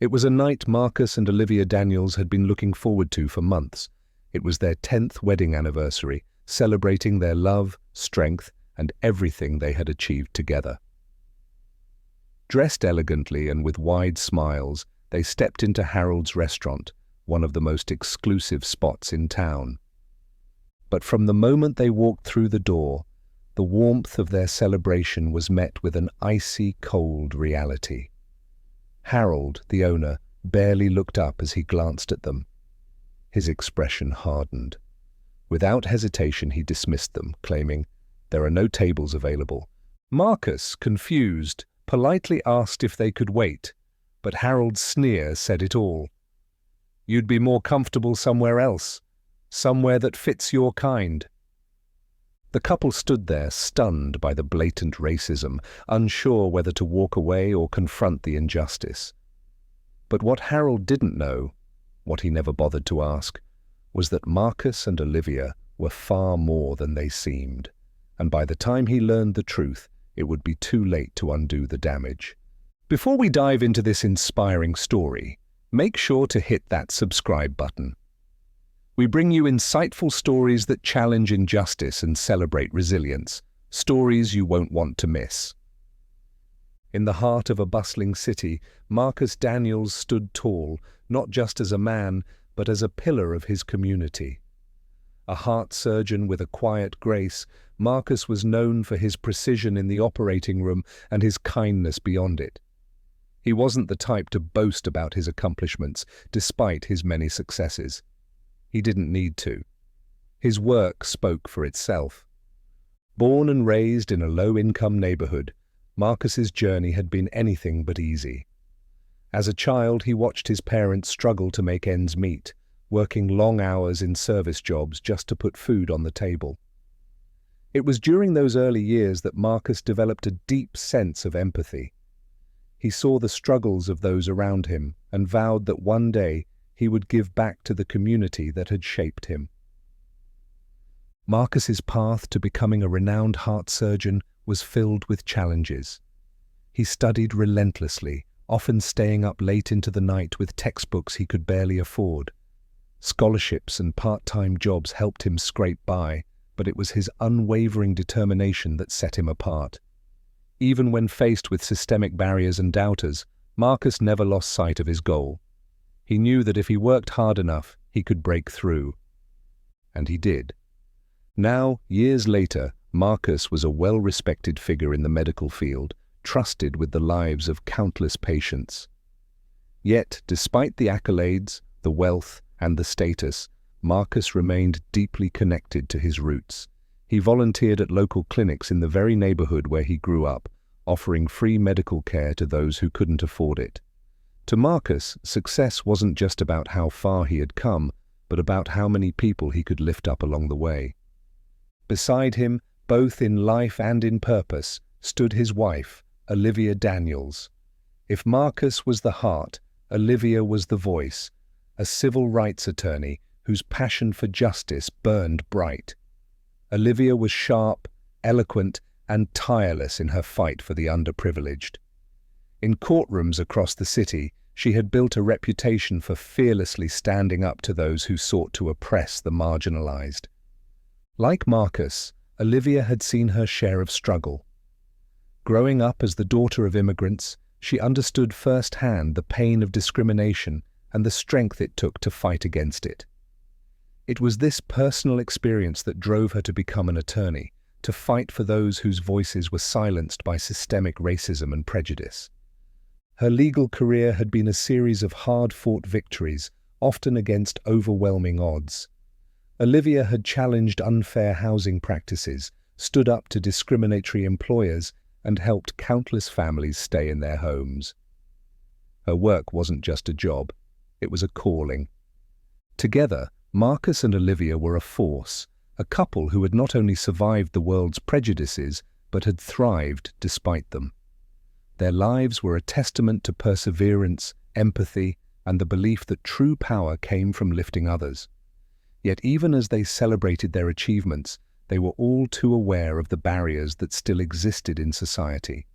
It was a night Marcus and Olivia Daniels had been looking forward to for months. It was their 10th wedding anniversary, celebrating their love, strength, and everything they had achieved together. Dressed elegantly and with wide smiles, they stepped into Harold's restaurant, one of the most exclusive spots in town. But from the moment they walked through the door, the warmth of their celebration was met with an icy cold reality. Harold, the owner, barely looked up as he glanced at them. His expression hardened. Without hesitation, he dismissed them, claiming, "There are no tables available." Marcus, confused, politely asked if they could wait, but Harold's sneer said it all. "You'd be more comfortable somewhere else, somewhere that fits your kind." The couple stood there, stunned by the blatant racism, unsure whether to walk away or confront the injustice. But what Harold didn't know, what he never bothered to ask, was that Marcus and Olivia were far more than they seemed, and by the time he learned the truth, it would be too late to undo the damage. Before we dive into this inspiring story, make sure to hit that subscribe button. We bring you insightful stories that challenge injustice and celebrate resilience, stories you won't want to miss. In the heart of a bustling city, Marcus Daniels stood tall, not just as a man, but as a pillar of his community. A heart surgeon with a quiet grace, Marcus was known for his precision in the operating room and his kindness beyond it. He wasn't the type to boast about his accomplishments, despite his many successes. He didn't need to. His work spoke for itself. Born and raised in a low-income neighborhood, Marcus's journey had been anything but easy. As a child, he watched his parents struggle to make ends meet, working long hours in service jobs just to put food on the table. It was during those early years that Marcus developed a deep sense of empathy. He saw the struggles of those around him and vowed that one day he would give back to the community that had shaped him. Marcus's path to becoming a renowned heart surgeon was filled with challenges. He studied relentlessly, often staying up late into the night with textbooks he could barely afford. Scholarships and part-time jobs helped him scrape by, but it was his unwavering determination that set him apart. Even when faced with systemic barriers and doubters, Marcus never lost sight of his goal. He knew that if he worked hard enough, he could break through. And he did. Now, years later, Marcus was a well-respected figure in the medical field, trusted with the lives of countless patients. Yet, despite the accolades, the wealth, and the status, Marcus remained deeply connected to his roots. He volunteered at local clinics in the very neighborhood where he grew up, offering free medical care to those who couldn't afford it. To Marcus, success wasn't just about how far he had come, but about how many people he could lift up along the way. Beside him, both in life and in purpose, stood his wife, Olivia Daniels. If Marcus was the heart, Olivia was the voice, a civil rights attorney whose passion for justice burned bright. Olivia was sharp, eloquent, and tireless in her fight for the underprivileged. In courtrooms across the city, she had built a reputation for fearlessly standing up to those who sought to oppress the marginalized. Like Marcus, Olivia had seen her share of struggle. Growing up as the daughter of immigrants, she understood firsthand the pain of discrimination and the strength it took to fight against it. It was this personal experience that drove her to become an attorney, to fight for those whose voices were silenced by systemic racism and prejudice. Her legal career had been a series of hard-fought victories, often against overwhelming odds. Olivia had challenged unfair housing practices, stood up to discriminatory employers, and helped countless families stay in their homes. Her work wasn't just a job, it was a calling. Together, Marcus and Olivia were a force, a couple who had not only survived the world's prejudices, but had thrived despite them. Their lives were a testament to perseverance, empathy, and the belief that true power came from lifting others. Yet even as they celebrated their achievements, they were all too aware of the barriers that still existed in society.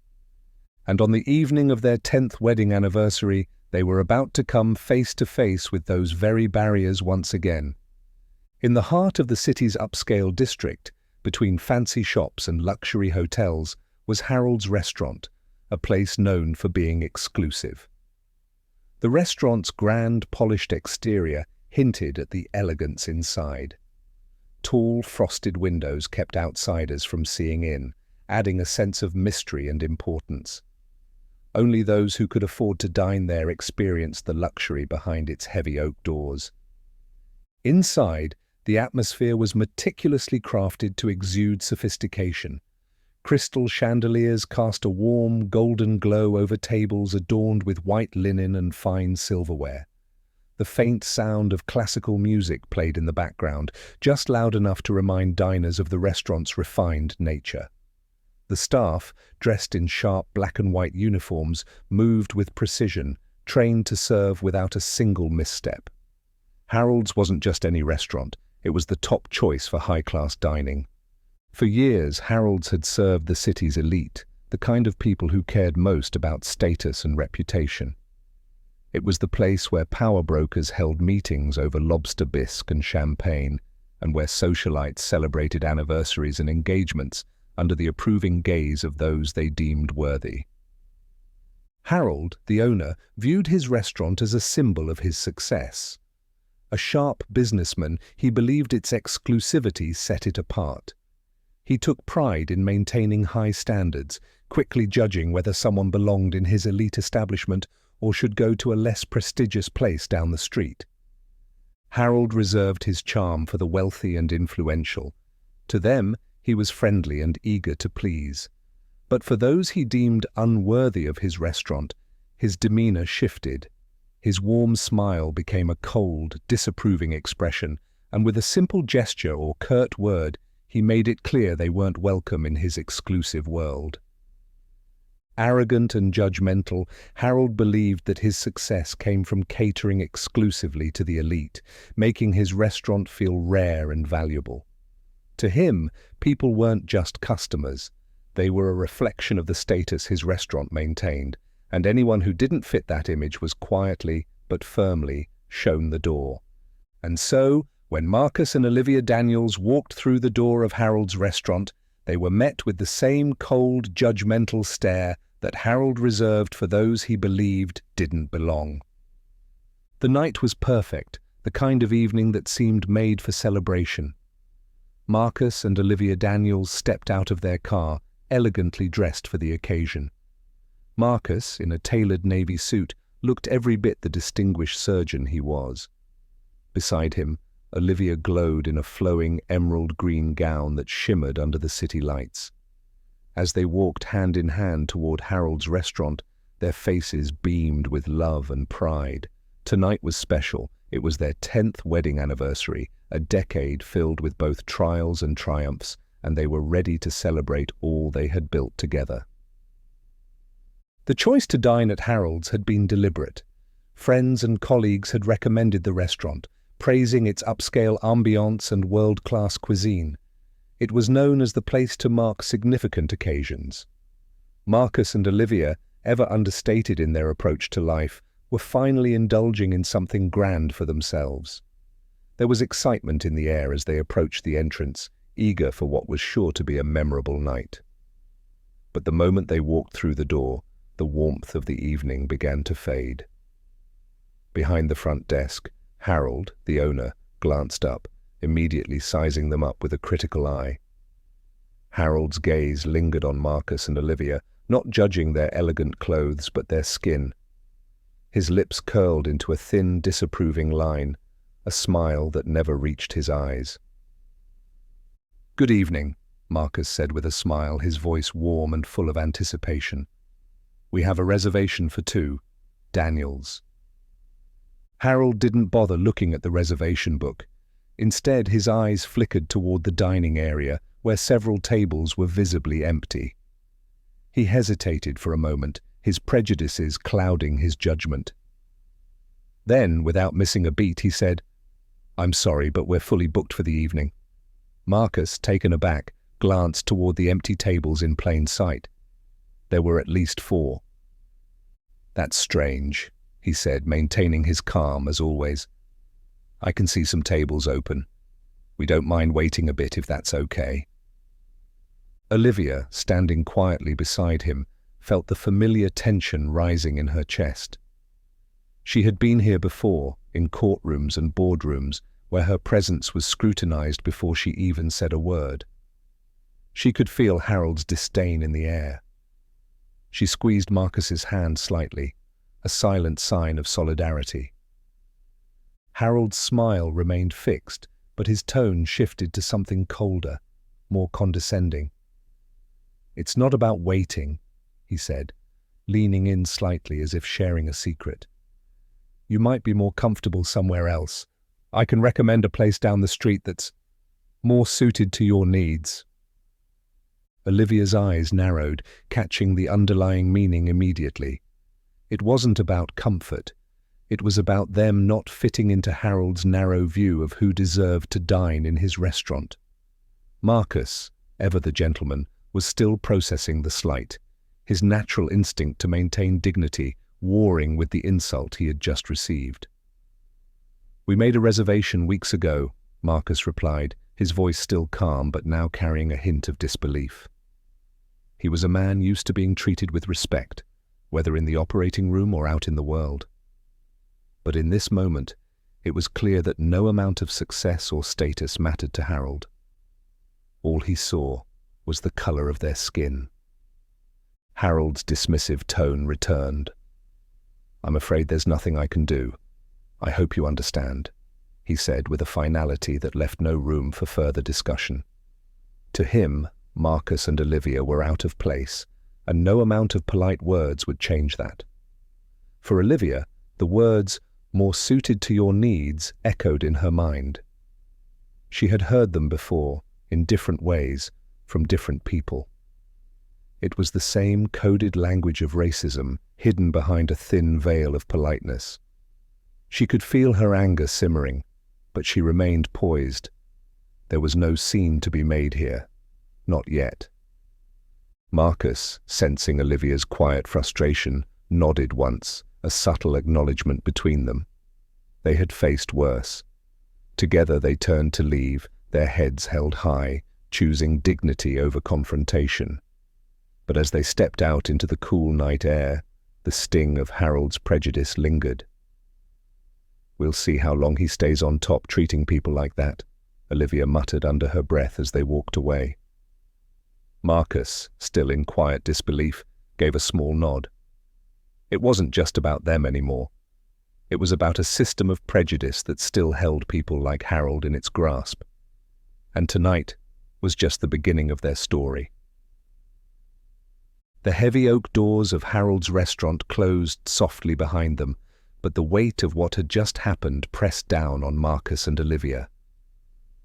And on the evening of their 10th wedding anniversary, They were about to come face to face with those very barriers once again. In the heart of the city's upscale district, between fancy shops and luxury hotels, was Harold's Restaurant, a place known for being exclusive. The restaurant's grand, polished exterior hinted at the elegance inside. Tall, frosted windows kept outsiders from seeing in, adding a sense of mystery and importance. Only those who could afford to dine there experienced the luxury behind its heavy oak doors. Inside, the atmosphere was meticulously crafted to exude sophistication. Crystal chandeliers cast a warm, golden glow over tables adorned with white linen and fine silverware. The faint sound of classical music played in the background, just loud enough to remind diners of the restaurant's refined nature. The staff, dressed in sharp black and white uniforms, moved with precision, trained to serve without a single misstep. Harold's wasn't just any restaurant, it was the top choice for high-class dining. For years, Harold's had served the city's elite, the kind of people who cared most about status and reputation. It was the place where power brokers held meetings over lobster bisque and champagne, and where socialites celebrated anniversaries and engagements under the approving gaze of those they deemed worthy. Harold, the owner, viewed his restaurant as a symbol of his success. A sharp businessman, he believed its exclusivity set it apart. He took pride in maintaining high standards, quickly judging whether someone belonged in his elite establishment or should go to a less prestigious place down the street. Harold reserved his charm for the wealthy and influential. To them, he was friendly and eager to please. But for those he deemed unworthy of his restaurant, his demeanor shifted. His warm smile became a cold, disapproving expression, and with a simple gesture or curt word, he made it clear they weren't welcome in his exclusive world. Arrogant and judgmental, Harold believed that his success came from catering exclusively to the elite, making his restaurant feel rare and valuable. To him, people weren't just customers. They were a reflection of the status his restaurant maintained, and anyone who didn't fit that image was quietly, but firmly, shown the door. And so, when Marcus and Olivia Daniels walked through the door of Harold's restaurant, they were met with the same cold, judgmental stare that Harold reserved for those he believed didn't belong. The night was perfect, the kind of evening that seemed made for celebration. Marcus and Olivia Daniels stepped out of their car, elegantly dressed for the occasion. Marcus, in a tailored navy suit, looked every bit the distinguished surgeon he was. Beside him, Olivia glowed in a flowing emerald-green gown that shimmered under the city lights. As they walked hand in hand toward Harold's restaurant, their faces beamed with love and pride. Tonight was special. It was their 10th wedding anniversary, a decade filled with both trials and triumphs, and they were ready to celebrate all they had built together. The choice to dine at Harold's had been deliberate. Friends and colleagues had recommended the restaurant, praising its upscale ambiance and world-class cuisine. It was known as the place to mark significant occasions. Marcus and Olivia, ever understated in their approach to life, were finally indulging in something grand for themselves. There was excitement in the air as they approached the entrance, eager for what was sure to be a memorable night. But the moment they walked through the door, the warmth of the evening began to fade. Behind the front desk, Harold, the owner, glanced up, immediately sizing them up with a critical eye. Harold's gaze lingered on Marcus and Olivia, not judging their elegant clothes but their skin. His lips curled into a thin, disapproving line, a smile that never reached his eyes. "Good evening," Marcus said with a smile, his voice warm and full of anticipation. "We have a reservation for 2, Daniels." Harold didn't bother looking at the reservation book. Instead, his eyes flickered toward the dining area, where several tables were visibly empty. He hesitated for a moment, his prejudices clouding his judgment. Then, without missing a beat, he said, "I'm sorry, but we're fully booked for the evening." Marcus, taken aback, glanced toward the empty tables in plain sight. There were at least 4. "That's strange," he said, maintaining his calm as always. "I can see some tables open. We don't mind waiting a bit if that's okay." Olivia, standing quietly beside him, felt the familiar tension rising in her chest. She had been here before, in courtrooms and boardrooms, where her presence was scrutinized before she even said a word. She could feel Harold's disdain in the air. She squeezed Marcus's hand slightly, a silent sign of solidarity. Harold's smile remained fixed, but his tone shifted to something colder, more condescending. "It's not about waiting," he said, leaning in slightly as if sharing a secret. "You might be more comfortable somewhere else. I can recommend a place down the street that's more suited to your needs." Olivia's eyes narrowed, catching the underlying meaning immediately. It wasn't about comfort. It was about them not fitting into Harold's narrow view of who deserved to dine in his restaurant. Marcus, ever the gentleman, was still processing the slight, his natural instinct to maintain dignity warring with the insult he had just received. "We made a reservation weeks ago," Marcus replied, his voice still calm but now carrying a hint of disbelief. He was a man used to being treated with respect, whether in the operating room or out in the world. But in this moment, it was clear that no amount of success or status mattered to Harold. All he saw was the color of their skin. Harold's dismissive tone returned. "I'm afraid there's nothing I can do. I hope you understand," he said with a finality that left no room for further discussion. To him, Marcus and Olivia were out of place, and no amount of polite words would change that. For Olivia, the words, "more suited to your needs," echoed in her mind. She had heard them before, in different ways, from different people. It was the same coded language of racism, hidden behind a thin veil of politeness. She could feel her anger simmering, but she remained poised. There was no scene to be made here. Not yet. Marcus, sensing Olivia's quiet frustration, nodded once, a subtle acknowledgement between them. They had faced worse. Together they turned to leave, their heads held high, choosing dignity over confrontation. But as they stepped out into the cool night air, the sting of Harold's prejudice lingered. "We'll see how long he stays on top treating people like that," Olivia muttered under her breath as they walked away. Marcus, still in quiet disbelief, gave a small nod. It wasn't just about them anymore. It was about a system of prejudice that still held people like Harold in its grasp. And tonight was just the beginning of their story. The heavy oak doors of Harold's restaurant closed softly behind them, but the weight of what had just happened pressed down on Marcus and Olivia.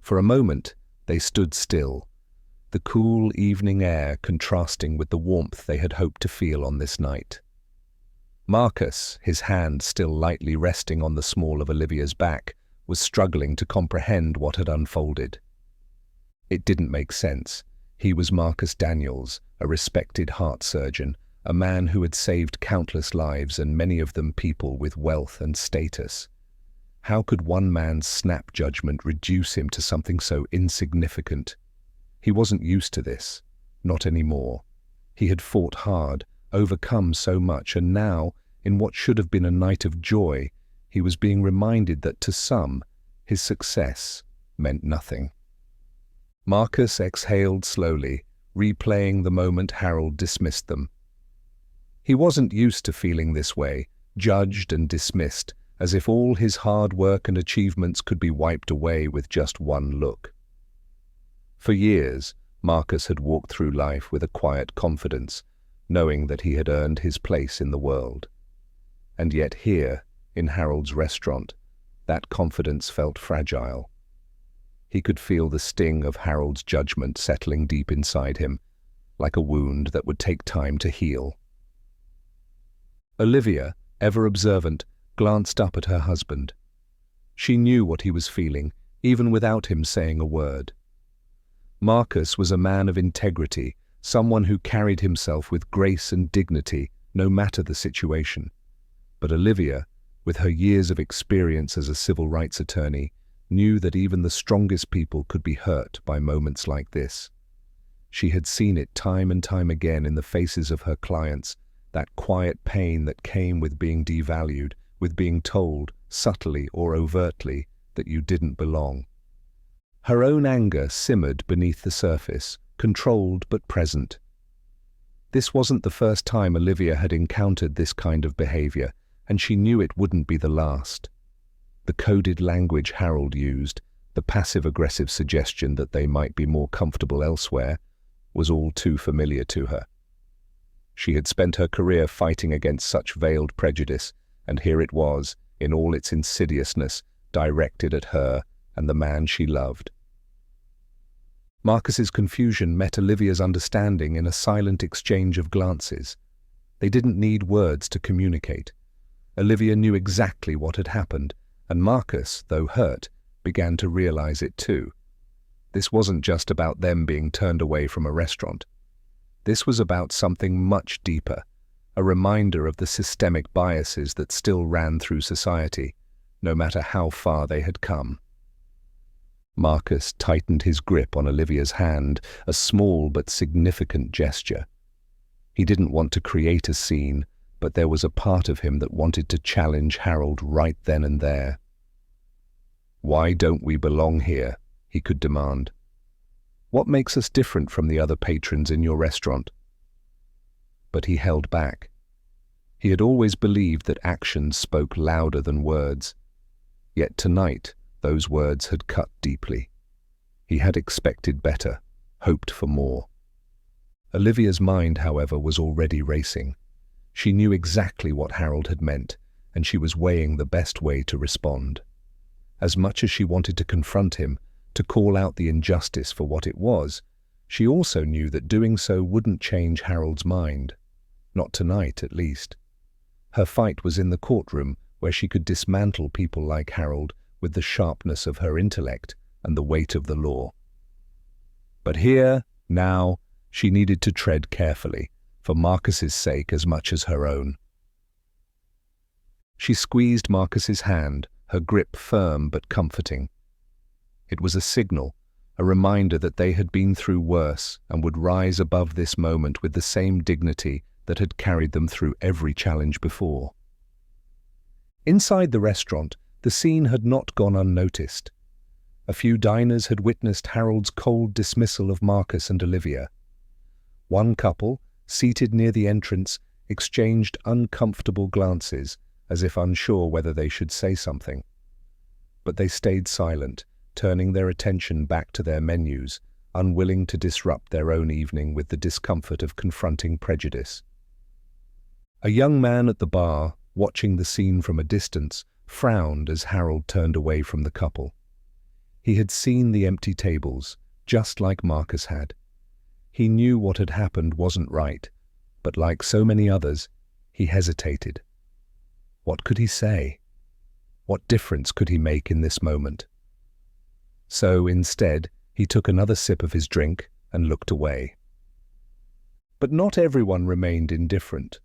For a moment, they stood still, the cool evening air contrasting with the warmth they had hoped to feel on this night. Marcus, his hand still lightly resting on the small of Olivia's back, was struggling to comprehend what had unfolded. It didn't make sense. He was Marcus Daniels, a respected heart surgeon, a man who had saved countless lives and many of them people with wealth and status. How could one man's snap judgment reduce him to something so insignificant? He wasn't used to this, not anymore. He had fought hard, overcome so much, and now, in what should have been a night of joy, he was being reminded that to some, his success meant nothing. Marcus exhaled slowly, replaying the moment Harold dismissed them. He wasn't used to feeling this way, judged and dismissed, as if all his hard work and achievements could be wiped away with just one look. For years, Marcus had walked through life with a quiet confidence, knowing that he had earned his place in the world. And yet here, in Harold's restaurant, that confidence felt fragile. He could feel the sting of Harold's judgment settling deep inside him, like a wound that would take time to heal. Olivia, ever observant, glanced up at her husband. She knew what he was feeling, even without him saying a word. Marcus was a man of integrity, someone who carried himself with grace and dignity, no matter the situation. But Olivia, with her years of experience as a civil rights attorney, knew that even the strongest people could be hurt by moments like this. She had seen it time and time again in the faces of her clients, that quiet pain that came with being devalued, with being told, subtly or overtly, that you didn't belong. Her own anger simmered beneath the surface, controlled but present. This wasn't the first time Olivia had encountered this kind of behavior, and she knew it wouldn't be the last. The coded language Harold used, the passive-aggressive suggestion that they might be more comfortable elsewhere, was all too familiar to her. She had spent her career fighting against such veiled prejudice, and here it was, in all its insidiousness, directed at her and the man she loved. Marcus's confusion met Olivia's understanding in a silent exchange of glances. They didn't need words to communicate. Olivia knew exactly what had happened, and Marcus, though hurt, began to realize it too. This wasn't just about them being turned away from a restaurant. This was about something much deeper, a reminder of the systemic biases that still ran through society, no matter how far they had come. Marcus tightened his grip on Olivia's hand, a small but significant gesture. He didn't want to create a scene, but there was a part of him that wanted to challenge Harold right then and there. "Why don't we belong here?" he could demand. "What makes us different from the other patrons in your restaurant?" But he held back. He had always believed that actions spoke louder than words. Yet tonight, those words had cut deeply. He had expected better, hoped for more. Olivia's mind, however, was already racing. She knew exactly what Harold had meant, and she was weighing the best way to respond. As much as she wanted to confront him, to call out the injustice for what it was, she also knew that doing so wouldn't change Harold's mind. Not tonight, at least. Her fight was in the courtroom, where she could dismantle people like Harold with the sharpness of her intellect and the weight of the law. But here, now, she needed to tread carefully, for Marcus's sake as much as her own. She squeezed Marcus's hand, her grip firm but comforting. It was a signal, a reminder that they had been through worse and would rise above this moment with the same dignity that had carried them through every challenge before. Inside the restaurant, the scene had not gone unnoticed. A few diners had witnessed Harold's cold dismissal of Marcus and Olivia. One couple, seated near the entrance, exchanged uncomfortable glances, as if unsure whether they should say something. But they stayed silent, turning their attention back to their menus, unwilling to disrupt their own evening with the discomfort of confronting prejudice. A young man at the bar, watching the scene from a distance, frowned as Harold turned away from the couple. He had seen the empty tables, just like Marcus had. He knew what had happened wasn't right, but like so many others, he hesitated. What could he say? What difference could he make in this moment? So, instead, he took another sip of his drink and looked away. But not everyone remained indifferent.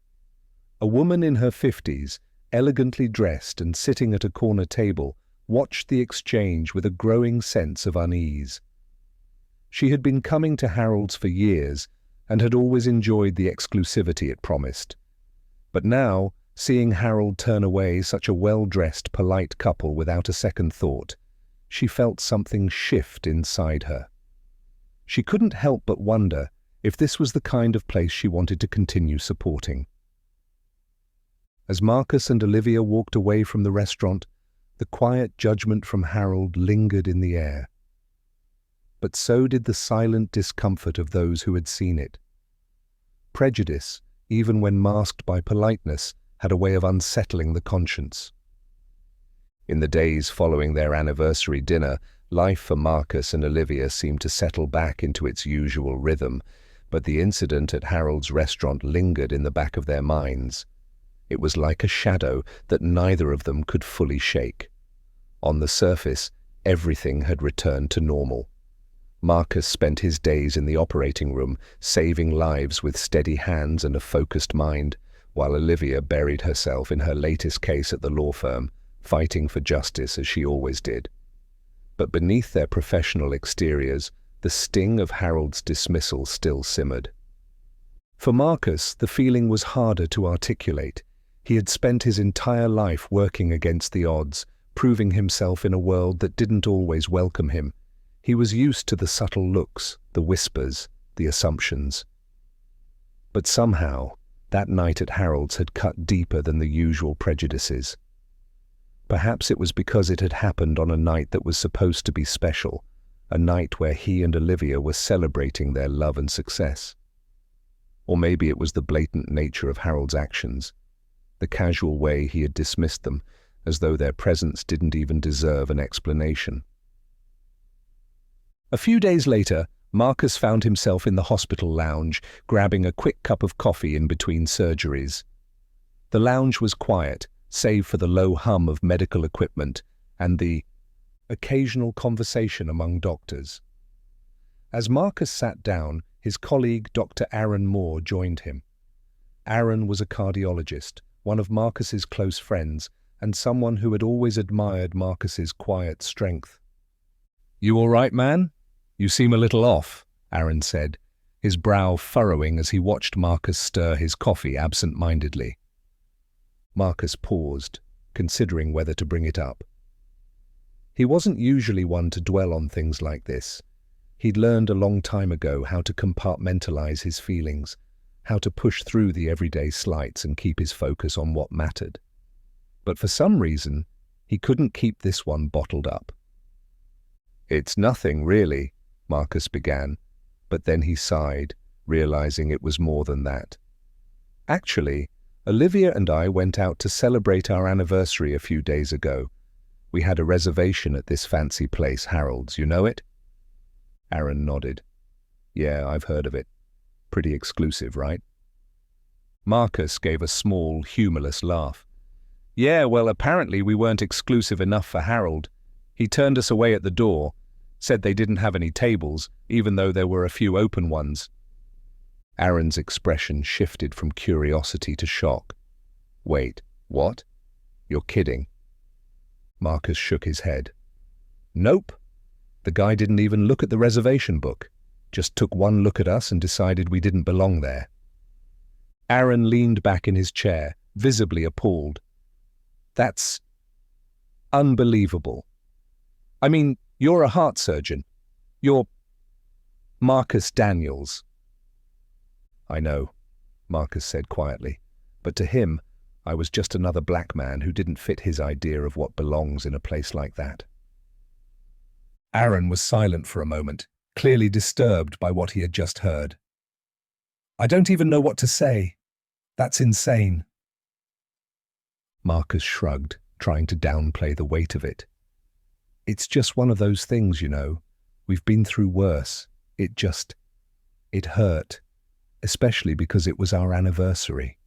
A woman in her 50s, elegantly dressed and sitting at a corner table, watched the exchange with a growing sense of unease. She had been coming to Harold's for years and had always enjoyed the exclusivity it promised. But now, seeing Harold turn away such a well-dressed, polite couple without a second thought, she felt something shift inside her. She couldn't help but wonder if this was the kind of place she wanted to continue supporting. As Marcus and Olivia walked away from the restaurant, the quiet judgment from Harold lingered in the air. But so did the silent discomfort of those who had seen it. Prejudice, even when masked by politeness, had a way of unsettling the conscience. In the days following their anniversary dinner, life for Marcus and Olivia seemed to settle back into its usual rhythm, but the incident at Harold's restaurant lingered in the back of their minds. It was like a shadow that neither of them could fully shake. On the surface, everything had returned to normal. Marcus spent his days in the operating room, saving lives with steady hands and a focused mind, while Olivia buried herself in her latest case at the law firm, fighting for justice as she always did. But beneath their professional exteriors, the sting of Harold's dismissal still simmered. For Marcus, the feeling was harder to articulate. He had spent his entire life working against the odds, proving himself in a world that didn't always welcome him. He was used to the subtle looks, the whispers, the assumptions. But somehow, that night at Harold's had cut deeper than the usual prejudices. Perhaps it was because it had happened on a night that was supposed to be special, a night where he and Olivia were celebrating their love and success. Or maybe it was the blatant nature of Harold's actions, the casual way he had dismissed them, as though their presence didn't even deserve an explanation. A few days later, Marcus found himself in the hospital lounge, grabbing a quick cup of coffee in between surgeries. The lounge was quiet, save for the low hum of medical equipment and the occasional conversation among doctors. As Marcus sat down, his colleague Dr. Aaron Moore joined him. Aaron was a cardiologist, one of Marcus's close friends, and someone who had always admired Marcus's quiet strength. "You all right, man? You seem a little off," Aaron said, his brow furrowing as he watched Marcus stir his coffee absent-mindedly. Marcus paused, considering whether to bring it up. He wasn't usually one to dwell on things like this. He'd learned a long time ago how to compartmentalize his feelings, how to push through the everyday slights and keep his focus on what mattered. But for some reason, he couldn't keep this one bottled up. "It's nothing, really," Marcus began, but then he sighed, realizing it was more than that. "Actually, Olivia and I went out to celebrate our anniversary a few days ago. We had a reservation at this fancy place, Harold's, you know it?" Aaron nodded. "Yeah, I've heard of it. Pretty exclusive, right?" Marcus gave a small, humorless laugh. "Yeah, well, apparently we weren't exclusive enough for Harold. He turned us away at the door, said they didn't have any tables, even though there were a few open ones." Aaron's expression shifted from curiosity to shock. "Wait, what? You're kidding?" Marcus shook his head. "Nope. The guy didn't even look at the reservation book. Just took one look at us and decided we didn't belong there." Aaron leaned back in his chair, visibly appalled. "That's unbelievable. I mean, you're a heart surgeon. You're Marcus Daniels." "I know," Marcus said quietly, "but to him, I was just another black man who didn't fit his idea of what belongs in a place like that." Aaron was silent for a moment, clearly disturbed by what he had just heard. "I don't even know what to say. That's insane." Marcus shrugged, trying to downplay the weight of it. "It's just one of those things, you know. We've been through worse. It hurt, especially because it was our anniversary."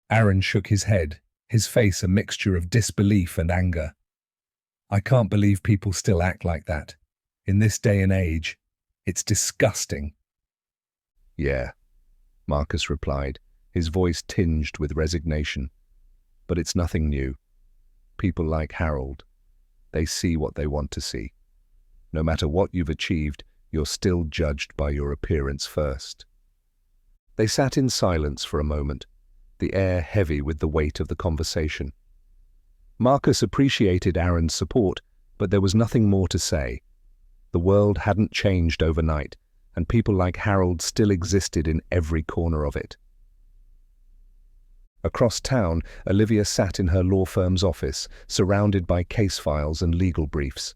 Aaron shook his head, his face a mixture of disbelief and anger. "I can't believe people still act like that. In this day and age, it's disgusting." "Yeah," Marcus replied, his voice tinged with resignation. "But it's nothing new. People like Harold, they see what they want to see. No matter what you've achieved, you're still judged by your appearance first." They sat in silence for a moment, the air heavy with the weight of the conversation. Marcus appreciated Aaron's support, but there was nothing more to say. The world hadn't changed overnight, and people like Harold still existed in every corner of it. Across town, Olivia sat in her law firm's office, surrounded by case files and legal briefs.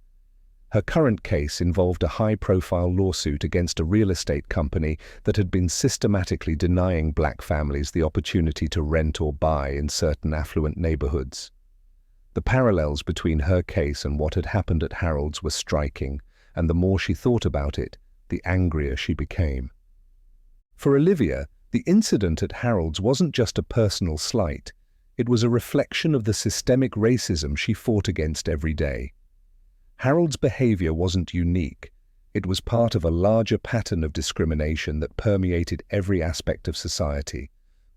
Her current case involved a high-profile lawsuit against a real estate company that had been systematically denying black families the opportunity to rent or buy in certain affluent neighborhoods. The parallels between her case and what had happened at Harold's were striking, and the more she thought about it, the angrier she became. For Olivia, the incident at Harold's wasn't just a personal slight. It was a reflection of the systemic racism she fought against every day. Harold's behavior wasn't unique. It was part of a larger pattern of discrimination that permeated every aspect of society,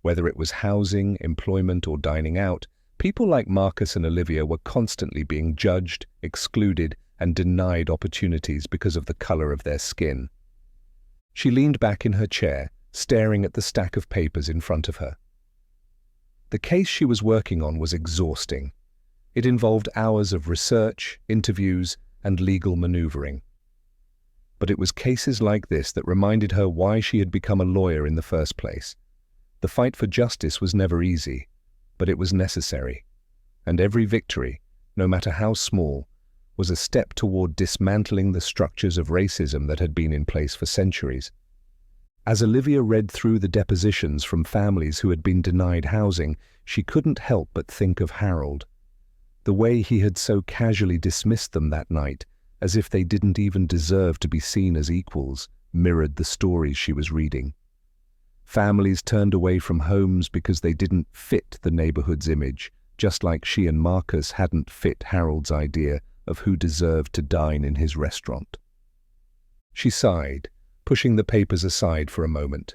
Whether it was housing, employment, or dining out, people like Marcus and Olivia were constantly being judged, excluded, and denied opportunities because of the color of their skin. She leaned back in her chair, staring at the stack of papers in front of her. The case she was working on was exhausting. It involved hours of research, interviews, and legal maneuvering. But it was cases like this that reminded her why she had become a lawyer in the first place. The fight for justice was never easy, but it was necessary. And every victory, no matter how small, was a step toward dismantling the structures of racism that had been in place for centuries. As Olivia read through the depositions from families who had been denied housing, she couldn't help but think of Harold. The way he had so casually dismissed them that night, as if they didn't even deserve to be seen as equals, mirrored the stories she was reading. Families turned away from homes because they didn't fit the neighborhood's image, just like she and Marcus hadn't fit Harold's idea of who deserved to dine in his restaurant. She sighed, pushing the papers aside for a moment.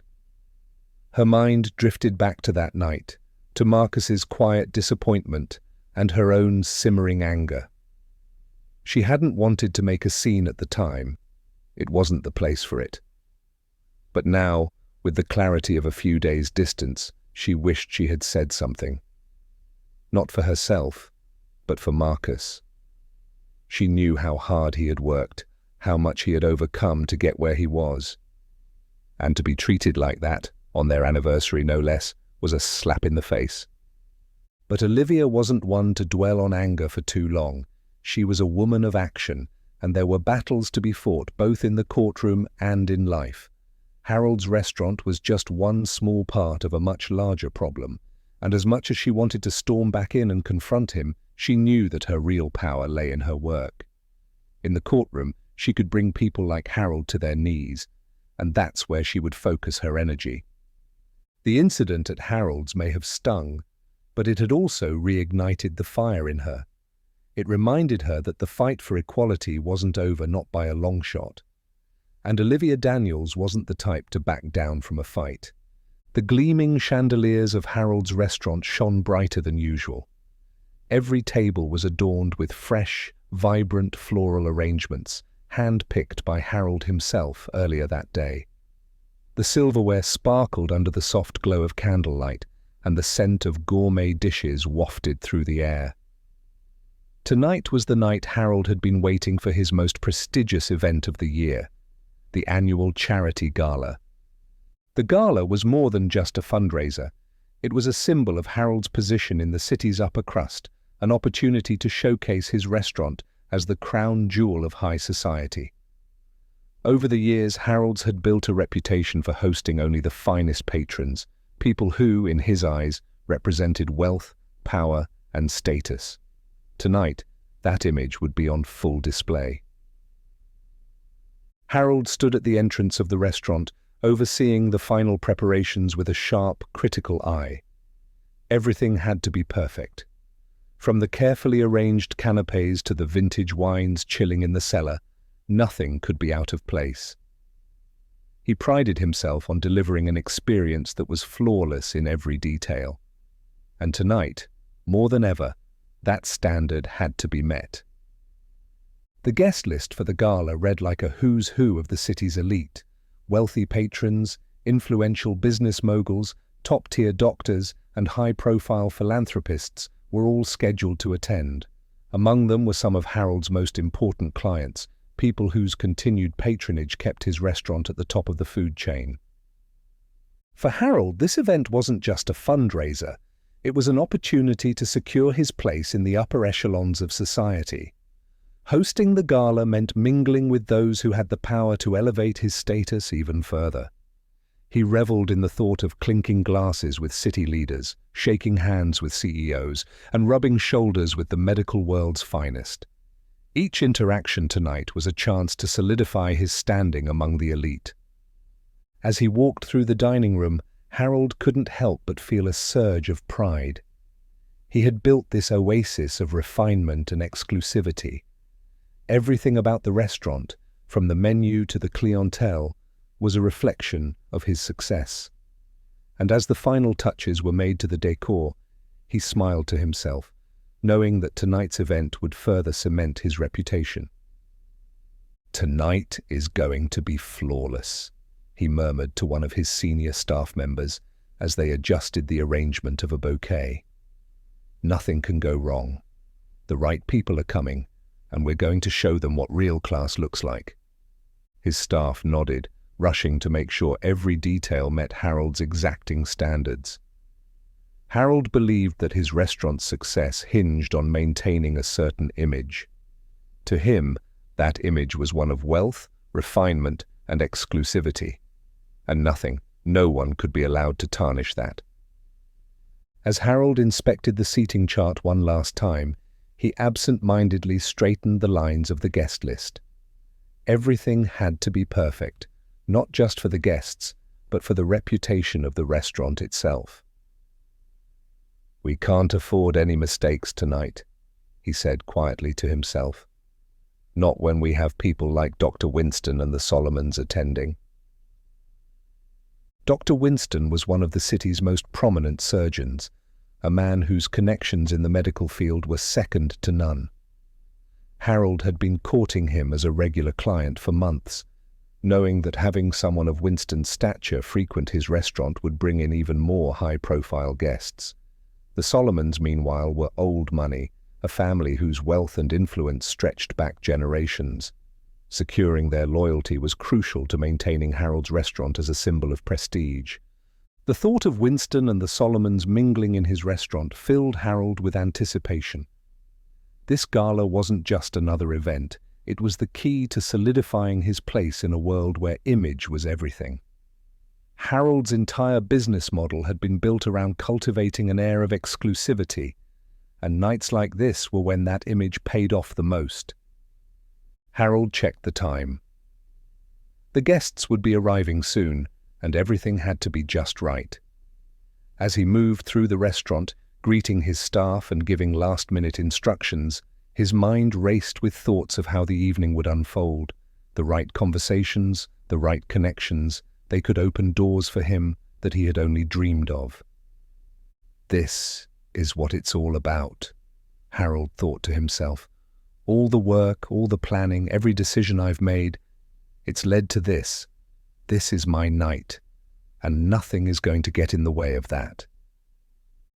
Her mind drifted back to that night, to Marcus's quiet disappointment and her own simmering anger. She hadn't wanted to make a scene at the time. It wasn't the place for it. But now, with the clarity of a few days' distance, she wished she had said something. Not for herself, but for Marcus. She knew how hard he had worked, how much he had overcome to get where he was. And to be treated like that, on their anniversary no less, was a slap in the face. But Olivia wasn't one to dwell on anger for too long. She was a woman of action, and there were battles to be fought both in the courtroom and in life. Harold's restaurant was just one small part of a much larger problem, and as much as she wanted to storm back in and confront him, she knew that her real power lay in her work. In the courtroom, she could bring people like Harold to their knees, and that's where she would focus her energy. The incident at Harold's may have stung, but it had also reignited the fire in her. It reminded her that the fight for equality wasn't over, not by a long shot. And Olivia Daniels wasn't the type to back down from a fight. The gleaming chandeliers of Harold's restaurant shone brighter than usual. Every table was adorned with fresh, vibrant floral arrangements, hand-picked by Harold himself earlier that day. The silverware sparkled under the soft glow of candlelight, and the scent of gourmet dishes wafted through the air. Tonight was the night Harold had been waiting for, his most prestigious event of the year, the annual charity gala. The gala was more than just a fundraiser. It was a symbol of Harold's position in the city's upper crust, an opportunity to showcase his restaurant as the crown jewel of high society. Over the years, Harold's had built a reputation for hosting only the finest patrons, people who, in his eyes, represented wealth, power, and status. Tonight, that image would be on full display. Harold stood at the entrance of the restaurant, overseeing the final preparations with a sharp, critical eye. Everything had to be perfect. From the carefully arranged canapés to the vintage wines chilling in the cellar, nothing could be out of place. He prided himself on delivering an experience that was flawless in every detail. And tonight, more than ever, that standard had to be met. The guest list for the gala read like a who's who of the city's elite. Wealthy patrons, influential business moguls, top-tier doctors, and high-profile philanthropists were all scheduled to attend. Among them were some of Harold's most important clients, people whose continued patronage kept his restaurant at the top of the food chain. For Harold, this event wasn't just a fundraiser. It was an opportunity to secure his place in the upper echelons of society. Hosting the gala meant mingling with those who had the power to elevate his status even further. He reveled in the thought of clinking glasses with city leaders, shaking hands with CEOs, and rubbing shoulders with the medical world's finest. Each interaction tonight was a chance to solidify his standing among the elite. As he walked through the dining room, Harold couldn't help but feel a surge of pride. He had built this oasis of refinement and exclusivity. Everything about the restaurant, from the menu to the clientele, was a reflection of his success. And as the final touches were made to the decor, he smiled to himself, knowing that tonight's event would further cement his reputation. "Tonight is going to be flawless," he murmured to one of his senior staff members as they adjusted the arrangement of a bouquet. "Nothing can go wrong. The right people are coming, and we're going to show them what real class looks like." His staff nodded, rushing to make sure every detail met Harold's exacting standards. Harold believed that his restaurant's success hinged on maintaining a certain image. To him, that image was one of wealth, refinement, and exclusivity. And no one could be allowed to tarnish that. As Harold inspected the seating chart one last time, he absent-mindedly straightened the lines of the guest list. Everything had to be perfect, not just for the guests, but for the reputation of the restaurant itself. "We can't afford any mistakes tonight," he said quietly to himself. "Not when we have people like Dr. Winston and the Solomons attending." Dr. Winston was one of the city's most prominent surgeons, a man whose connections in the medical field were second to none. Harold had been courting him as a regular client for months, knowing that having someone of Winston's stature frequent his restaurant would bring in even more high-profile guests. The Solomons, meanwhile, were old money, a family whose wealth and influence stretched back generations. Securing their loyalty was crucial to maintaining Harold's restaurant as a symbol of prestige. The thought of Winston and the Solomons mingling in his restaurant filled Harold with anticipation. This gala wasn't just another event, it was the key to solidifying his place in a world where image was everything. Harold's entire business model had been built around cultivating an air of exclusivity, and nights like this were when that image paid off the most. Harold checked the time. The guests would be arriving soon, and everything had to be just right. As he moved through the restaurant, greeting his staff and giving last-minute instructions, his mind raced with thoughts of how the evening would unfold. The right conversations, the right connections, they could open doors for him that he had only dreamed of. "This is what it's all about," Harold thought to himself. "All the work, all the planning, every decision I've made, it's led to this. This is my night, and nothing is going to get in the way of that."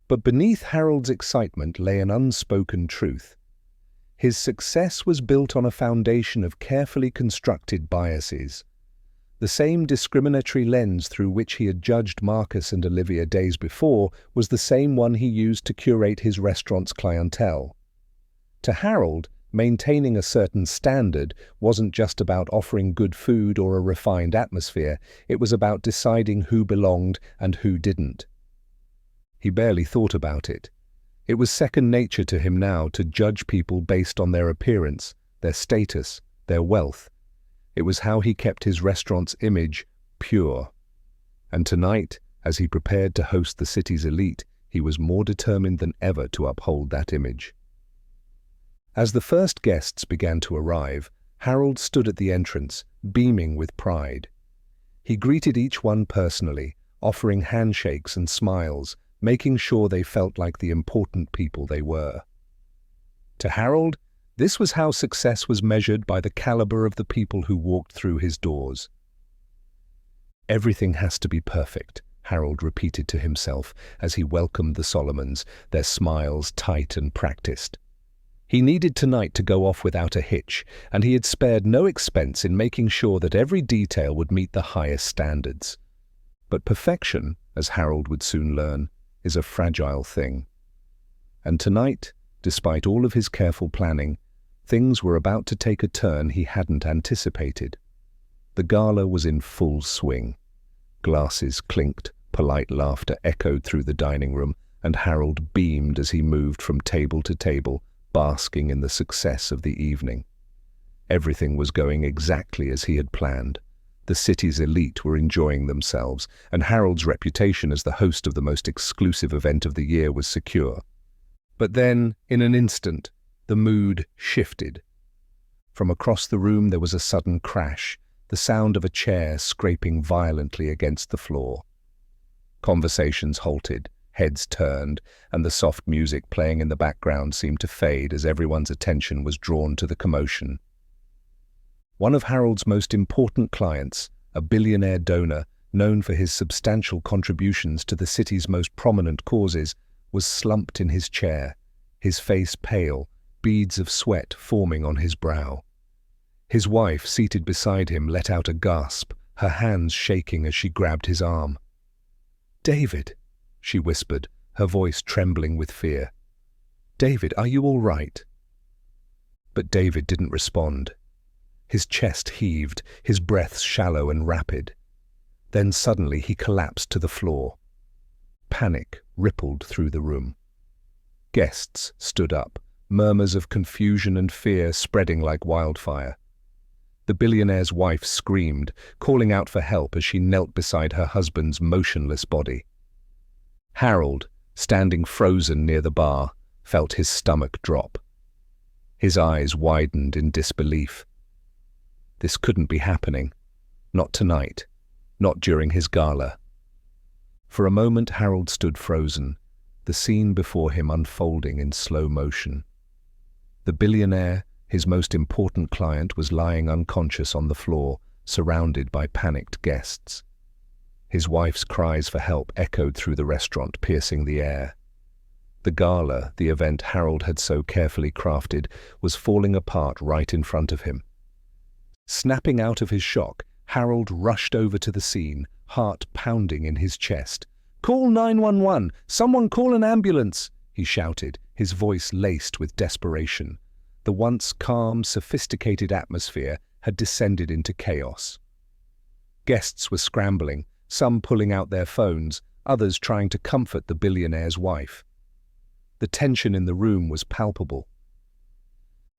But beneath Harold's excitement lay an unspoken truth. His success was built on a foundation of carefully constructed biases. The same discriminatory lens through which he had judged Marcus and Olivia days before was the same one he used to curate his restaurant's clientele. To Harold, maintaining a certain standard wasn't just about offering good food or a refined atmosphere, it was about deciding who belonged and who didn't. He barely thought about it. It was second nature to him now to judge people based on their appearance, their status, their wealth. It was how he kept his restaurant's image pure. And tonight, as he prepared to host the city's elite, he was more determined than ever to uphold that image. As the first guests began to arrive, Harold stood at the entrance, beaming with pride. He greeted each one personally, offering handshakes and smiles, making sure they felt like the important people they were. To Harold, this was how success was measured by the caliber of the people who walked through his doors. "Everything has to be perfect," Harold repeated to himself as he welcomed the Solomons, their smiles tight and practiced. He needed tonight to go off without a hitch, and he had spared no expense in making sure that every detail would meet the highest standards. But perfection, as Harold would soon learn, is a fragile thing. And tonight, despite all of his careful planning, things were about to take a turn he hadn't anticipated. The gala was in full swing. Glasses clinked, polite laughter echoed through the dining room, and Harold beamed as he moved from table to table, basking in the success of the evening. Everything was going exactly as he had planned. The city's elite were enjoying themselves, and Harold's reputation as the host of the most exclusive event of the year was secure. But then, in an instant, the mood shifted. From across the room there was a sudden crash, the sound of a chair scraping violently against the floor. Conversations halted, heads turned, and the soft music playing in the background seemed to fade as everyone's attention was drawn to the commotion. One of Harold's most important clients, a billionaire donor known for his substantial contributions to the city's most prominent causes, was slumped in his chair, his face pale, beads of sweat forming on his brow. His wife, seated beside him, let out a gasp, her hands shaking as she grabbed his arm. "David," she whispered, her voice trembling with fear. "David, are you all right?" But David didn't respond. His chest heaved, his breaths shallow and rapid. Then suddenly he collapsed to the floor. Panic rippled through the room. Guests stood up, murmurs of confusion and fear spreading like wildfire. The billionaire's wife screamed, calling out for help as she knelt beside her husband's motionless body. Harold, standing frozen near the bar, felt his stomach drop. His eyes widened in disbelief. This couldn't be happening. Not tonight. Not during his gala. For a moment Harold stood frozen, the scene before him unfolding in slow motion. The billionaire, his most important client, was lying unconscious on the floor, surrounded by panicked guests. His wife's cries for help echoed through the restaurant, piercing the air. The gala, the event Harold had so carefully crafted, was falling apart right in front of him. Snapping out of his shock, Harold rushed over to the scene, heart pounding in his chest. "Call 911! Someone call an ambulance!" he shouted, his voice laced with desperation. The once calm, sophisticated atmosphere had descended into chaos. Guests were scrambling, some pulling out their phones, others trying to comfort the billionaire's wife. The tension in the room was palpable.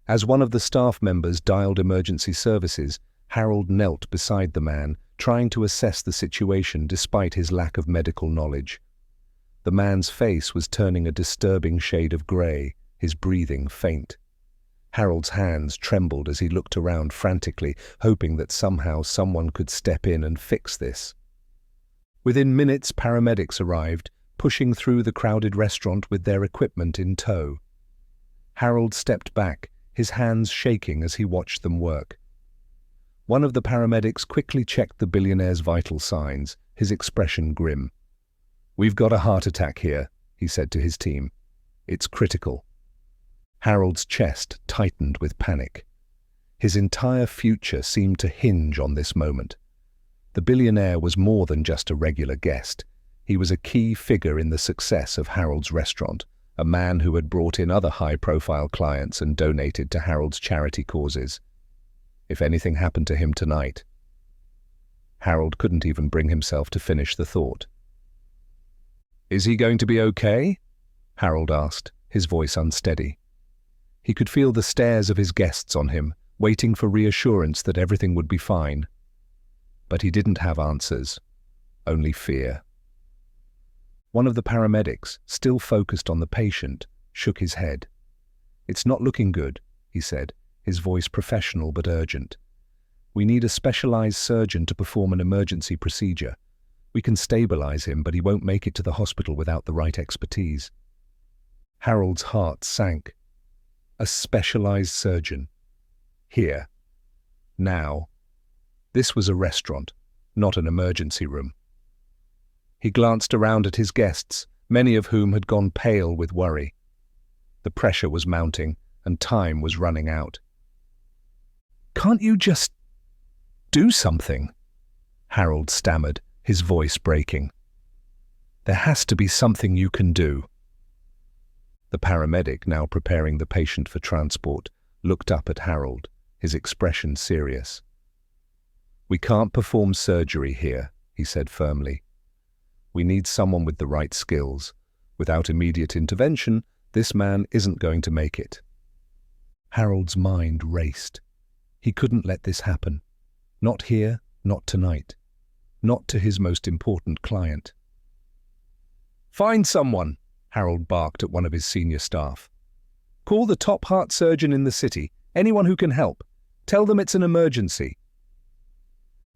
As one of the staff members dialed emergency services, Harold knelt beside the man, trying to assess the situation despite his lack of medical knowledge. The man's face was turning a disturbing shade of grey, his breathing faint. Harold's hands trembled as he looked around frantically, hoping that somehow someone could step in and fix this. Within minutes, paramedics arrived, pushing through the crowded restaurant with their equipment in tow. Harold stepped back, his hands shaking as he watched them work. One of the paramedics quickly checked the billionaire's vital signs, his expression grim. "We've got a heart attack here," he said to his team. "It's critical." Harold's chest tightened with panic. His entire future seemed to hinge on this moment. The billionaire was more than just a regular guest. He was a key figure in the success of Harold's restaurant, a man who had brought in other high-profile clients and donated to Harold's charity causes. If anything happened to him tonight... Harold couldn't even bring himself to finish the thought. "Is he going to be okay?" Harold asked, his voice unsteady. He could feel the stares of his guests on him, waiting for reassurance that everything would be fine. But he didn't have answers, only fear. One of the paramedics, still focused on the patient, shook his head. "It's not looking good," he said, his voice professional but urgent. "We need a specialized surgeon to perform an emergency procedure. We can stabilize him, but he won't make it to the hospital without the right expertise." Harold's heart sank. A specialized surgeon. Here. Now. This was a restaurant, not an emergency room. He glanced around at his guests, many of whom had gone pale with worry. The pressure was mounting, and time was running out. "Can't you just do something?" Harold stammered, his voice breaking. "There has to be something you can do." The paramedic, now preparing the patient for transport, looked up at Harold, his expression serious. "We can't perform surgery here," he said firmly. "We need someone with the right skills. Without immediate intervention, this man isn't going to make it." Harold's mind raced. He couldn't let this happen. Not here, not tonight. Not to his most important client. "Find someone," Harold barked at one of his senior staff. "Call the top heart surgeon in the city, anyone who can help. Tell them it's an emergency."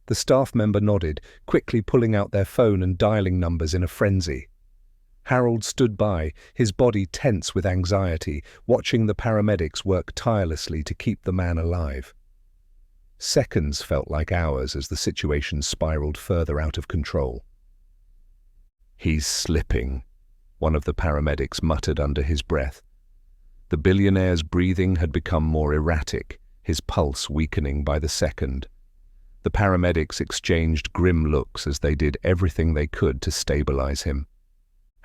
The staff member nodded, quickly pulling out their phone and dialing numbers in a frenzy. Harold stood by, his body tense with anxiety, watching the paramedics work tirelessly to keep the man alive. Seconds felt like hours as the situation spiraled further out of control. "He's slipping," one of the paramedics muttered under his breath. The billionaire's breathing had become more erratic, his pulse weakening by the second. The paramedics exchanged grim looks as they did everything they could to stabilize him.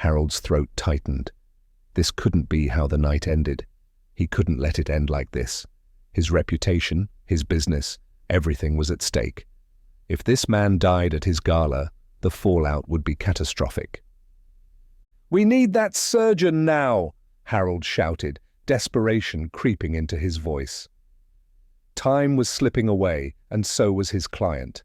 Harold's throat tightened. This couldn't be how the night ended. He couldn't let it end like this. His reputation, his business, everything was at stake. If this man died at his gala, the fallout would be catastrophic. "We need that surgeon now!" Harold shouted, desperation creeping into his voice. Time was slipping away, and so was his client.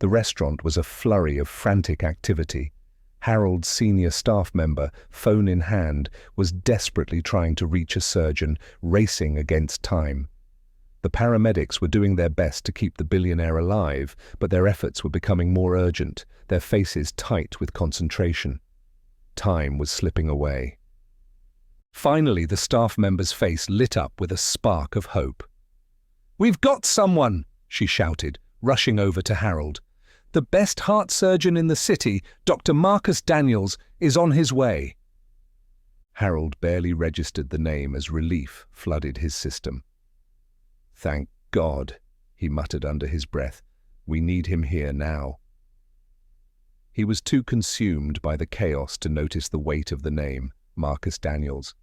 The restaurant was a flurry of frantic activity. Harold's senior staff member, phone in hand, was desperately trying to reach a surgeon, racing against time. The paramedics were doing their best to keep the billionaire alive, but their efforts were becoming more urgent, their faces tight with concentration. Time was slipping away. Finally, the staff member's face lit up with a spark of hope. "We've got someone!" she shouted, rushing over to Harold. "The best heart surgeon in the city, Dr. Marcus Daniels, is on his way." Harold barely registered the name as relief flooded his system. "Thank God," he muttered under his breath. "We need him here now." He was too consumed by the chaos to notice the weight of the name, Marcus Daniels.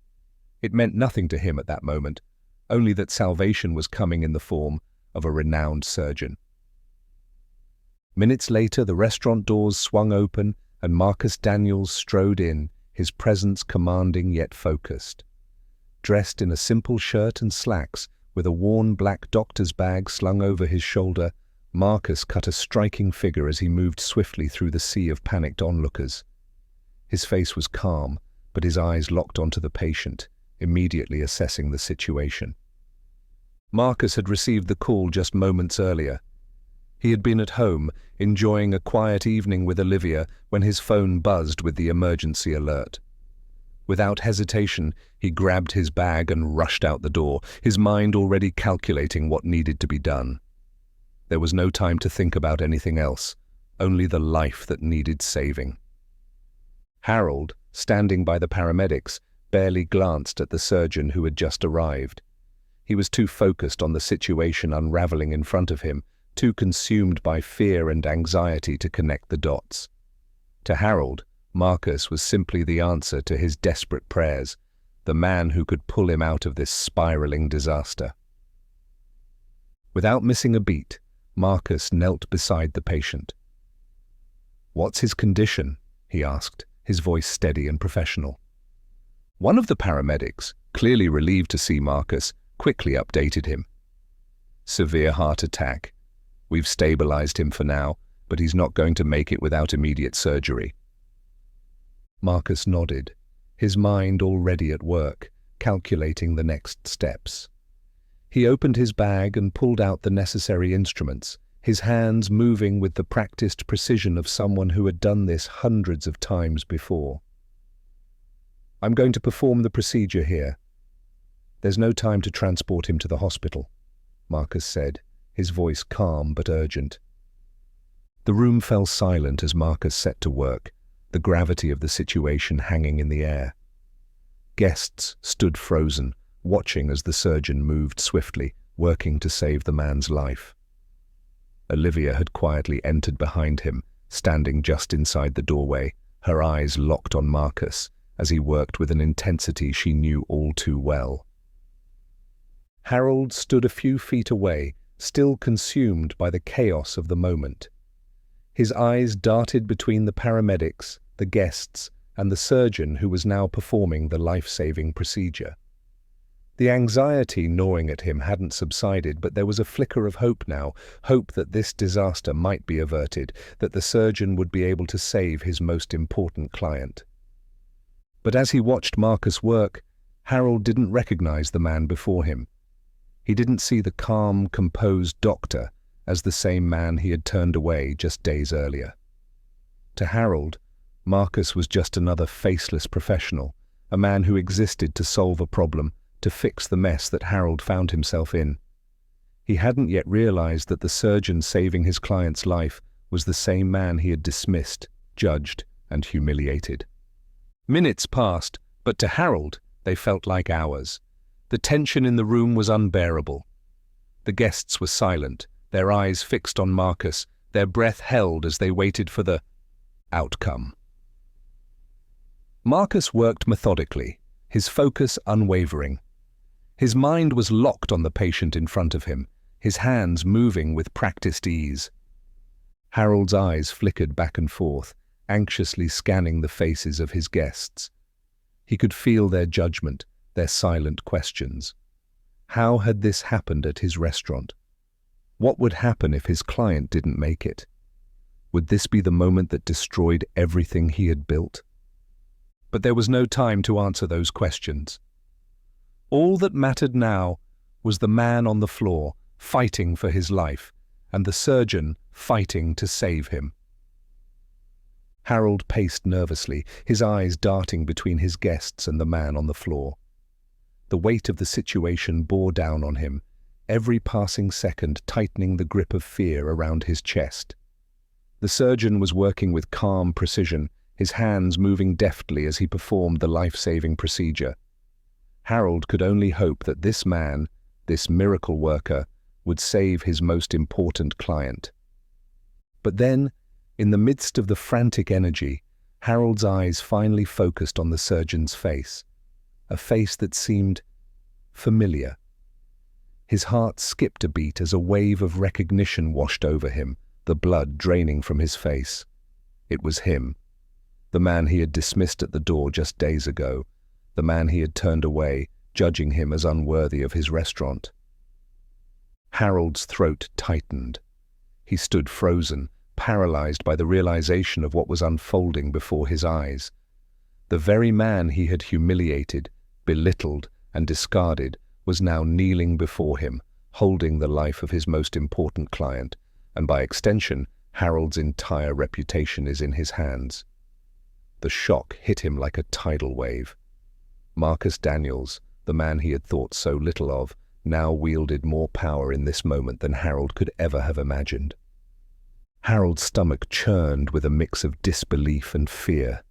It meant nothing to him at that moment, only that salvation was coming in the form of a renowned surgeon. Minutes later, the restaurant doors swung open and Marcus Daniels strode in, his presence commanding yet focused. Dressed in a simple shirt and slacks, with a worn black doctor's bag slung over his shoulder, Marcus cut a striking figure as he moved swiftly through the sea of panicked onlookers. His face was calm, but his eyes locked onto the patient, immediately assessing the situation. Marcus had received the call just moments earlier. He had been at home, enjoying a quiet evening with Olivia, when his phone buzzed with the emergency alert. Without hesitation, he grabbed his bag and rushed out the door, his mind already calculating what needed to be done. There was no time to think about anything else, only the life that needed saving. Harold, standing by the paramedics, barely glanced at the surgeon who had just arrived. He was too focused on the situation unraveling in front of him, too consumed by fear and anxiety to connect the dots. To Harold, Marcus was simply the answer to his desperate prayers, the man who could pull him out of this spiraling disaster. Without missing a beat, Marcus knelt beside the patient. "What's his condition?" he asked, his voice steady and professional. One of the paramedics, clearly relieved to see Marcus, quickly updated him. "Severe heart attack. We've stabilized him for now, but he's not going to make it without immediate surgery." Marcus nodded, his mind already at work, calculating the next steps. He opened his bag and pulled out the necessary instruments, his hands moving with the practiced precision of someone who had done this hundreds of times before. "I'm going to perform the procedure here. There's no time to transport him to the hospital," Marcus said, his voice calm but urgent. The room fell silent as Marcus set to work, the gravity of the situation hanging in the air. Guests stood frozen, watching as the surgeon moved swiftly, working to save the man's life. Olivia had quietly entered behind him, standing just inside the doorway, her eyes locked on Marcus as he worked with an intensity she knew all too well. Harold stood a few feet away, still consumed by the chaos of the moment. His eyes darted between the paramedics, the guests, and the surgeon who was now performing the life-saving procedure. The anxiety gnawing at him hadn't subsided, but there was a flicker of hope now, hope that this disaster might be averted, that the surgeon would be able to save his most important client. But as he watched Marcus work, Harold didn't recognize the man before him. He didn't see the calm, composed doctor, as the same man he had turned away just days earlier. To Harold, Marcus was just another faceless professional, a man who existed to solve a problem, to fix the mess that Harold found himself in. He hadn't yet realized that the surgeon saving his client's life was the same man he had dismissed, judged, and humiliated. Minutes passed, but to Harold, they felt like hours. The tension in the room was unbearable. The guests were silent, their eyes fixed on Marcus, their breath held as they waited for the outcome. Marcus worked methodically, his focus unwavering. His mind was locked on the patient in front of him, his hands moving with practiced ease. Harold's eyes flickered back and forth, anxiously scanning the faces of his guests. He could feel their judgment, their silent questions. How had this happened at his restaurant? What would happen if his client didn't make it? Would this be the moment that destroyed everything he had built? But there was no time to answer those questions. All that mattered now was the man on the floor, fighting for his life, and the surgeon fighting to save him. Harold paced nervously, his eyes darting between his guests and the man on the floor. The weight of the situation bore down on him, every passing second tightening the grip of fear around his chest. The surgeon was working with calm precision, his hands moving deftly as he performed the life-saving procedure. Harold could only hope that this man, this miracle worker, would save his most important client. But then, in the midst of the frantic energy, Harold's eyes finally focused on the surgeon's face, a face that seemed familiar. His heart skipped a beat as a wave of recognition washed over him, the blood draining from his face. It was him, the man he had dismissed at the door just days ago, the man he had turned away, judging him as unworthy of his restaurant. Harold's throat tightened. He stood frozen, paralyzed by the realization of what was unfolding before his eyes. The very man he had humiliated, belittled, and discarded was now kneeling before him, holding the life of his most important client, and by extension, Harold's entire reputation is in his hands. The shock hit him like a tidal wave. Marcus Daniels, the man he had thought so little of, now wielded more power in this moment than Harold could ever have imagined. Harold's stomach churned with a mix of disbelief and fear.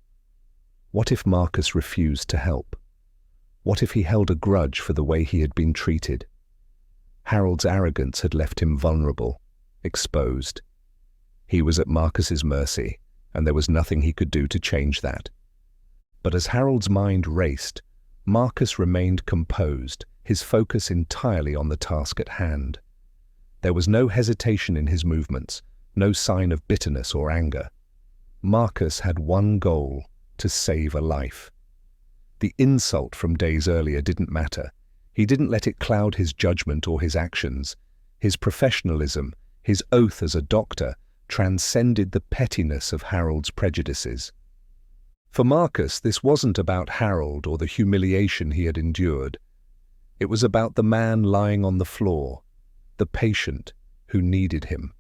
What if Marcus refused to help? What if he held a grudge for the way he had been treated? Harold's arrogance had left him vulnerable, exposed. He was at Marcus's mercy, and there was nothing he could do to change that. But as Harold's mind raced, Marcus remained composed, his focus entirely on the task at hand. There was no hesitation in his movements, no sign of bitterness or anger. Marcus had one goal: to save a life. The insult from days earlier didn't matter. He didn't let it cloud his judgment or his actions. His professionalism, his oath as a doctor, transcended the pettiness of Harold's prejudices. For Marcus, this wasn't about Harold or the humiliation he had endured. It was about the man lying on the floor, the patient who needed him.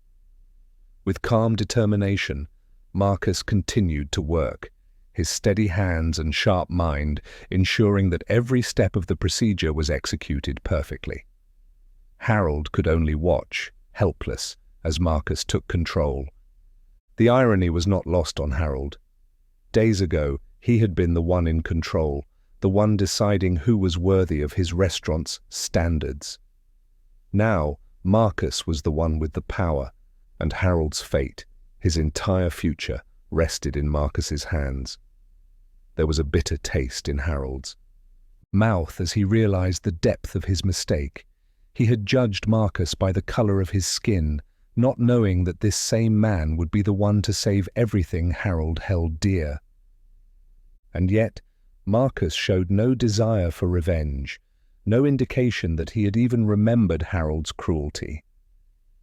With calm determination, Marcus continued to work, his steady hands and sharp mind ensuring that every step of the procedure was executed perfectly. Harold could only watch, helpless, as Marcus took control. The irony was not lost on Harold. Days ago, he had been the one in control, the one deciding who was worthy of his restaurant's standards. Now, Marcus was the one with the power, and Harold's fate, his entire future, rested in Marcus's hands. There was a bitter taste in Harold's mouth as he realized the depth of his mistake. He had judged Marcus by the color of his skin, not knowing that this same man would be the one to save everything Harold held dear. And yet, Marcus showed no desire for revenge, no indication that he had even remembered Harold's cruelty.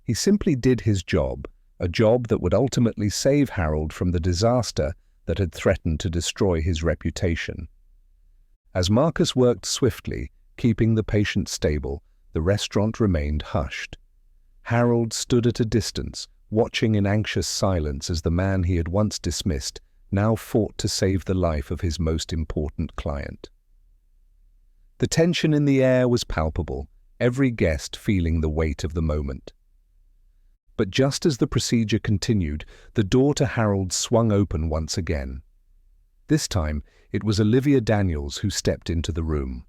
He simply did his job, a job that would ultimately save Harold from the disaster that had threatened to destroy his reputation. As Marcus worked swiftly, keeping the patient stable, the restaurant remained hushed. Harold stood at a distance, watching in anxious silence as the man he had once dismissed now fought to save the life of his most important client. The tension in the air was palpable, every guest feeling the weight of the moment. But just as the procedure continued, the door to Harold's swung open once again. This time, it was Olivia Daniels who stepped into the room.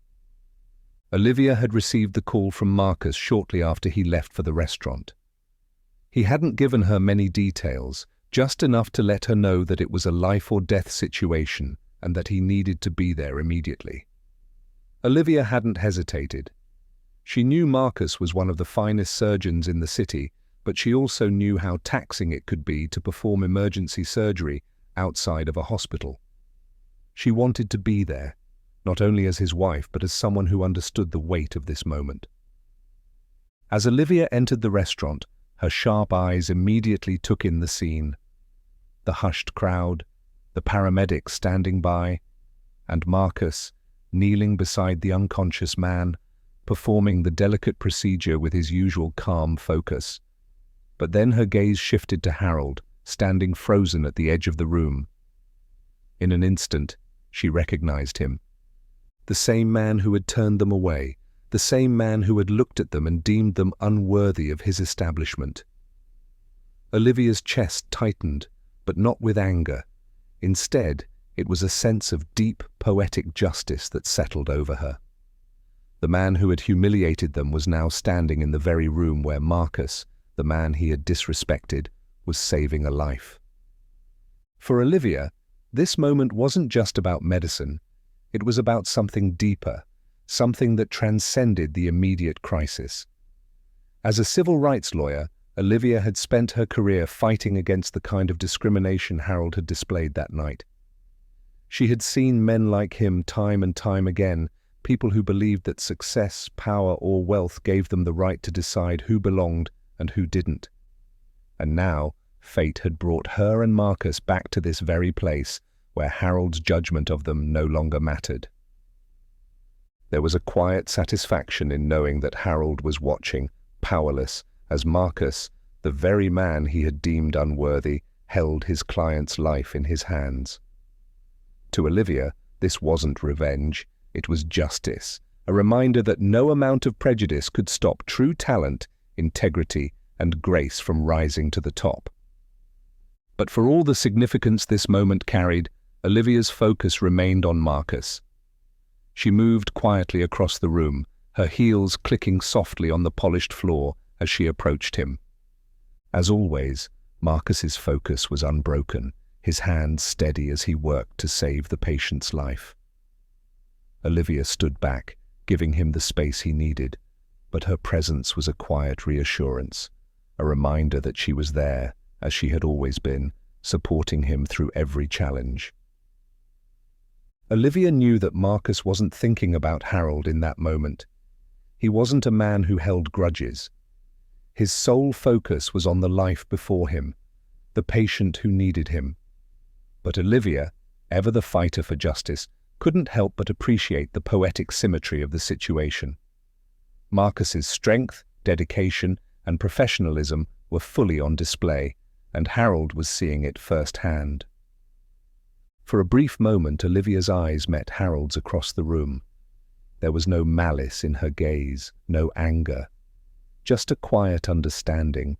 Olivia had received the call from Marcus shortly after he left for the restaurant. He hadn't given her many details, just enough to let her know that it was a life-or-death situation and that he needed to be there immediately. Olivia hadn't hesitated. She knew Marcus was one of the finest surgeons in the city, but she also knew how taxing it could be to perform emergency surgery outside of a hospital. She wanted to be there, not only as his wife but as someone who understood the weight of this moment. As Olivia entered the restaurant, her sharp eyes immediately took in the scene. The hushed crowd, the paramedics standing by, and Marcus, kneeling beside the unconscious man, performing the delicate procedure with his usual calm focus. But then her gaze shifted to Harold, standing frozen at the edge of the room. In an instant, she recognized him. The same man who had turned them away, the same man who had looked at them and deemed them unworthy of his establishment. Olivia's chest tightened, but not with anger. Instead, it was a sense of deep, poetic justice that settled over her. The man who had humiliated them was now standing in the very room where Marcus, the man he had disrespected, was saving a life. For Olivia, this moment wasn't just about medicine. It was about something deeper, something that transcended the immediate crisis. As a civil rights lawyer, Olivia had spent her career fighting against the kind of discrimination Harold had displayed that night. She had seen men like him time and time again, people who believed that success, power, or wealth gave them the right to decide who belonged and who didn't. And now, fate had brought her and Marcus back to this very place, where Harold's judgment of them no longer mattered. There was a quiet satisfaction in knowing that Harold was watching, powerless, as Marcus, the very man he had deemed unworthy, held his client's life in his hands. To Olivia, this wasn't revenge, it was justice, a reminder that no amount of prejudice could stop true talent, integrity, and grace from rising to the top. But for all the significance this moment carried, Olivia's focus remained on Marcus. She moved quietly across the room, her heels clicking softly on the polished floor as she approached him. As always, Marcus's focus was unbroken, his hands steady as he worked to save the patient's life. Olivia stood back, giving him the space he needed, but her presence was a quiet reassurance, a reminder that she was there, as she had always been, supporting him through every challenge. Olivia knew that Marcus wasn't thinking about Harold in that moment. He wasn't a man who held grudges. His sole focus was on the life before him, the patient who needed him. But Olivia, ever the fighter for justice, couldn't help but appreciate the poetic symmetry of the situation. Marcus's strength, dedication, and professionalism were fully on display, and Harold was seeing it firsthand. For a brief moment, Olivia's eyes met Harold's across the room. There was no malice in her gaze, no anger, just a quiet understanding,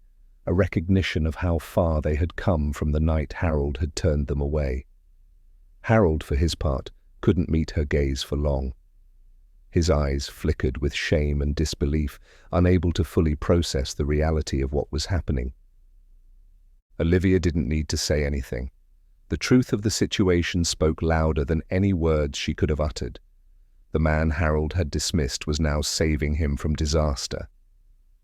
a recognition of how far they had come from the night Harold had turned them away. Harold, for his part, couldn't meet her gaze for long. His eyes flickered with shame and disbelief, unable to fully process the reality of what was happening. Olivia didn't need to say anything. The truth of the situation spoke louder than any words she could have uttered. The man Harold had dismissed was now saving him from disaster.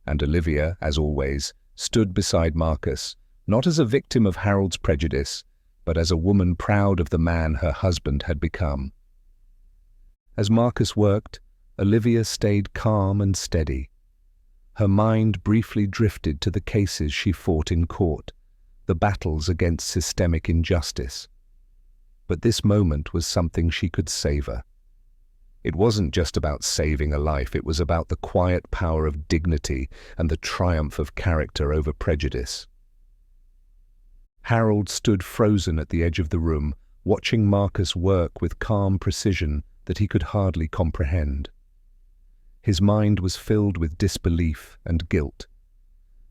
And Olivia, as always, stood beside Marcus, not as a victim of Harold's prejudice, but as a woman proud of the man her husband had become. As Marcus worked, Olivia stayed calm and steady. Her mind briefly drifted to the cases she fought in court, the battles against systemic injustice. But this moment was something she could savor. It wasn't just about saving a life, it was about the quiet power of dignity and the triumph of character over prejudice. Harold stood frozen at the edge of the room, watching Marcus work with calm precision that he could hardly comprehend. His mind was filled with disbelief and guilt.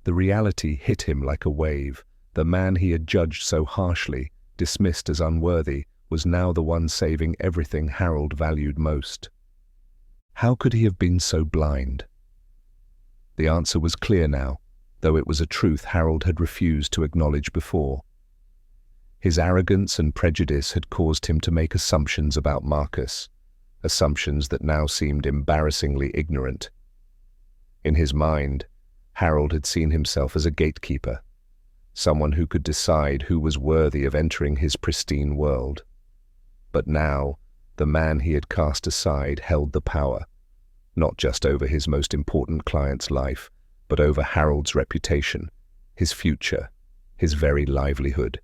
The reality hit him like a wave. The man he had judged so harshly, dismissed as unworthy, was now the one saving everything Harold valued most. How could he have been so blind? The answer was clear now, though it was a truth Harold had refused to acknowledge before. His arrogance and prejudice had caused him to make assumptions about Marcus, assumptions that now seemed embarrassingly ignorant. In his mind, Harold had seen himself as a gatekeeper, someone who could decide who was worthy of entering his pristine world. But now, the man he had cast aside held the power, not just over his most important client's life, but over Harold's reputation, his future, his very livelihood.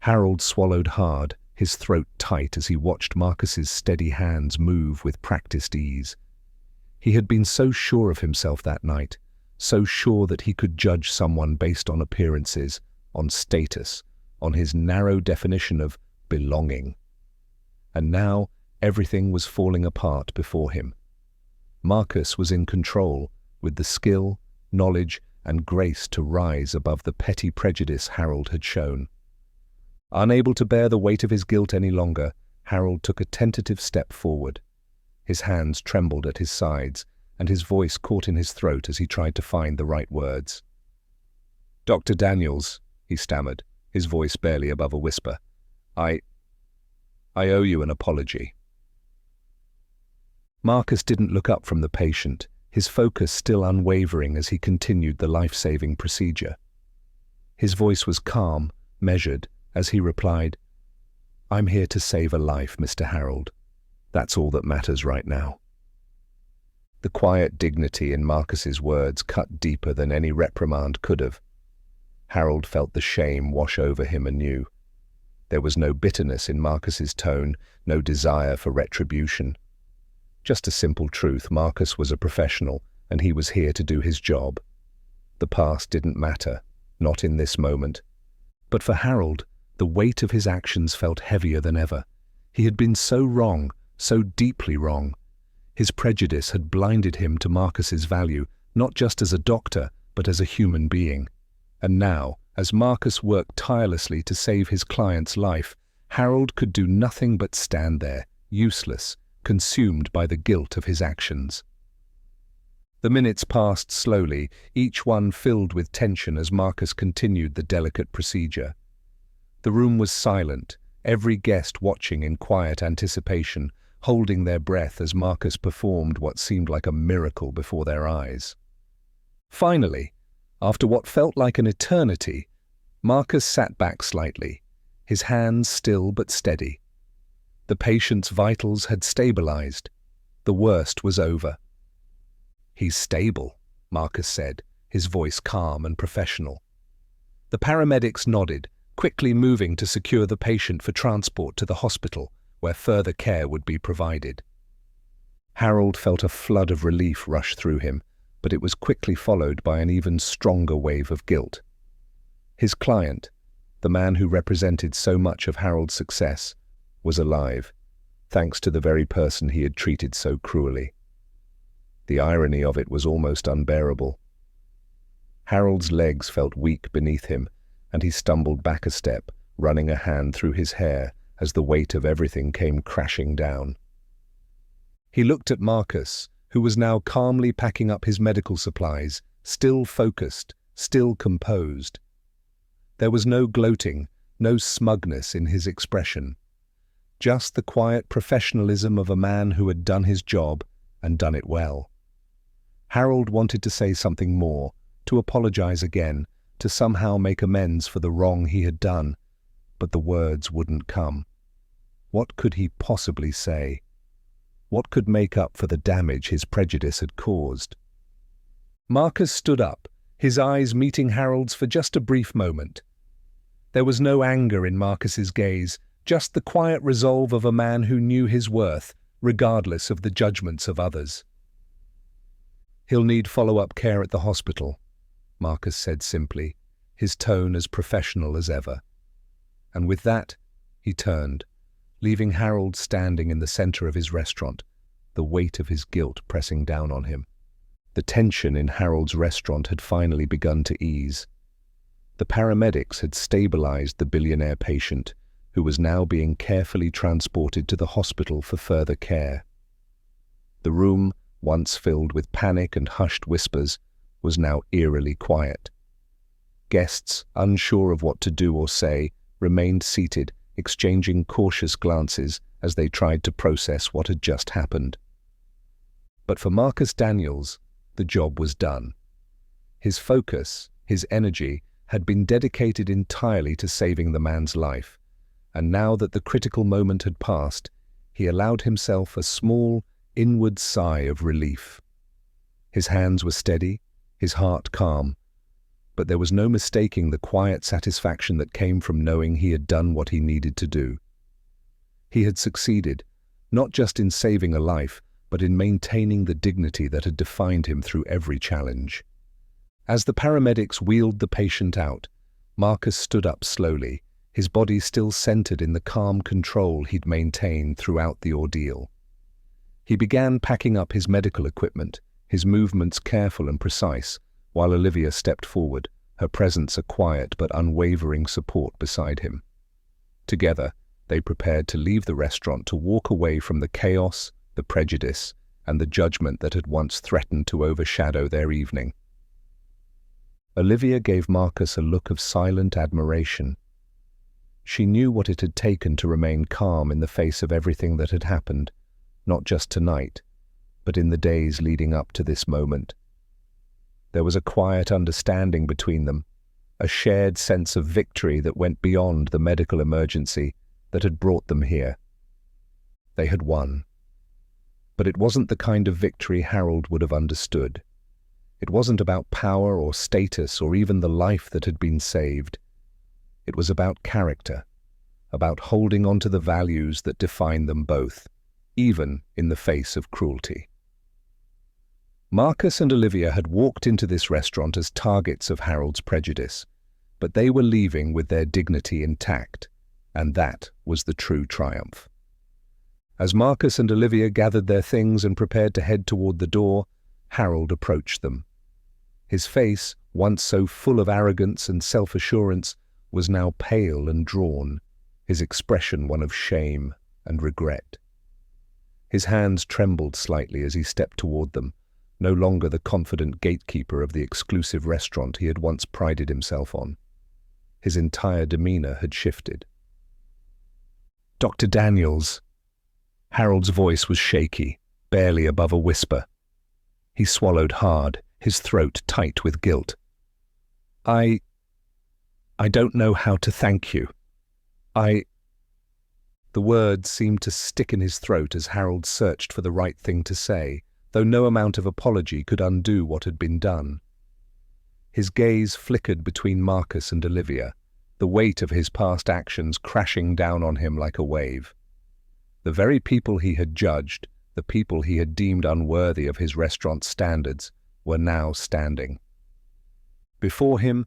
Harold swallowed hard, his throat tight as he watched Marcus's steady hands move with practiced ease. He had been so sure of himself that night, so sure that he could judge someone based on appearances, on status, on his narrow definition of belonging. And now everything was falling apart before him. Marcus was in control, with the skill, knowledge, and grace to rise above the petty prejudice Harold had shown. Unable to bear the weight of his guilt any longer, Harold took a tentative step forward. His hands trembled at his sides, and his voice caught in his throat as he tried to find the right words. "Dr. Daniels," he stammered, his voice barely above a whisper, I owe you an apology." Marcus didn't look up from the patient, his focus still unwavering as he continued the life-saving procedure. His voice was calm, measured, as he replied, "I'm here to save a life, Mr. Harold. That's all that matters right now." The quiet dignity in Marcus's words cut deeper than any reprimand could have. Harold felt the shame wash over him anew. There was no bitterness in Marcus's tone, no desire for retribution. Just a simple truth: Marcus was a professional, and he was here to do his job. The past didn't matter, not in this moment. But for Harold, the weight of his actions felt heavier than ever. He had been so wrong, so deeply wrong. His prejudice had blinded him to Marcus's value, not just as a doctor, but as a human being. And now, as Marcus worked tirelessly to save his client's life, Harold could do nothing but stand there, useless, consumed by the guilt of his actions. The minutes passed slowly, each one filled with tension as Marcus continued the delicate procedure. The room was silent, every guest watching in quiet anticipation, holding their breath as Marcus performed what seemed like a miracle before their eyes. Finally, after what felt like an eternity, Marcus sat back slightly, his hands still but steady. The patient's vitals had stabilized. The worst was over. "He's stable," Marcus said, his voice calm and professional. The paramedics nodded, quickly moving to secure the patient for transport to the hospital, where further care would be provided. Harold felt a flood of relief rush through him, but it was quickly followed by an even stronger wave of guilt. His client, the man who represented so much of Harold's success, was alive, thanks to the very person he had treated so cruelly. The irony of it was almost unbearable. Harold's legs felt weak beneath him, and he stumbled back a step, running a hand through his hair as the weight of everything came crashing down. He looked at Marcus, who was now calmly packing up his medical supplies, still focused, still composed. There was no gloating, no smugness in his expression. Just the quiet professionalism of a man who had done his job and done it well. Harold wanted to say something more, to apologize again, to somehow make amends for the wrong he had done, but the words wouldn't come. What could he possibly say? What could make up for the damage his prejudice had caused? Marcus stood up, his eyes meeting Harold's for just a brief moment. There was no anger in Marcus's gaze, just the quiet resolve of a man who knew his worth, regardless of the judgments of others. "He'll need follow-up care at the hospital," Marcus said simply, his tone as professional as ever. And with that, he turned, leaving Harold standing in the center of his restaurant, the weight of his guilt pressing down on him. The tension in Harold's restaurant had finally begun to ease. The paramedics had stabilized the billionaire patient, who was now being carefully transported to the hospital for further care. The room, once filled with panic and hushed whispers, was now eerily quiet. Guests, unsure of what to do or say, remained seated, exchanging cautious glances as they tried to process what had just happened. But for Marcus Daniels, the job was done. His focus, his energy, had been dedicated entirely to saving the man's life, and now that the critical moment had passed, he allowed himself a small, inward sigh of relief. His hands were steady, his heart calm, but there was no mistaking the quiet satisfaction that came from knowing he had done what he needed to do. He had succeeded, not just in saving a life, but in maintaining the dignity that had defined him through every challenge. As the paramedics wheeled the patient out, Marcus stood up slowly, his body still centered in the calm control he'd maintained throughout the ordeal. He began packing up his medical equipment, his movements careful and precise, while Olivia stepped forward, her presence a quiet but unwavering support beside him. Together, they prepared to leave the restaurant to walk away from the chaos, the prejudice, and the judgment that had once threatened to overshadow their evening. Olivia gave Marcus a look of silent admiration. She knew what it had taken to remain calm in the face of everything that had happened, not just tonight, but in the days leading up to this moment. There was a quiet understanding between them, a shared sense of victory that went beyond the medical emergency that had brought them here. They had won. But it wasn't the kind of victory Harold would have understood. It wasn't about power or status or even the life that had been saved. It was about character, about holding on to the values that define them both, even in the face of cruelty. Marcus and Olivia had walked into this restaurant as targets of Harold's prejudice, but they were leaving with their dignity intact, and that was the true triumph. As Marcus and Olivia gathered their things and prepared to head toward the door, Harold approached them. His face, once so full of arrogance and self-assurance, was now pale and drawn, his expression one of shame and regret. His hands trembled slightly as he stepped toward them, no longer the confident gatekeeper of the exclusive restaurant he had once prided himself on. His entire demeanor had shifted. "Dr. Daniels." Harold's voice was shaky, barely above a whisper. He swallowed hard, his throat tight with guilt. I don't know how to thank you. The words seemed to stick in his throat as Harold searched for the right thing to say, though no amount of apology could undo what had been done. His gaze flickered between Marcus and Olivia, the weight of his past actions crashing down on him like a wave. The very people he had judged, the people he had deemed unworthy of his restaurant's standards, were now standing before him,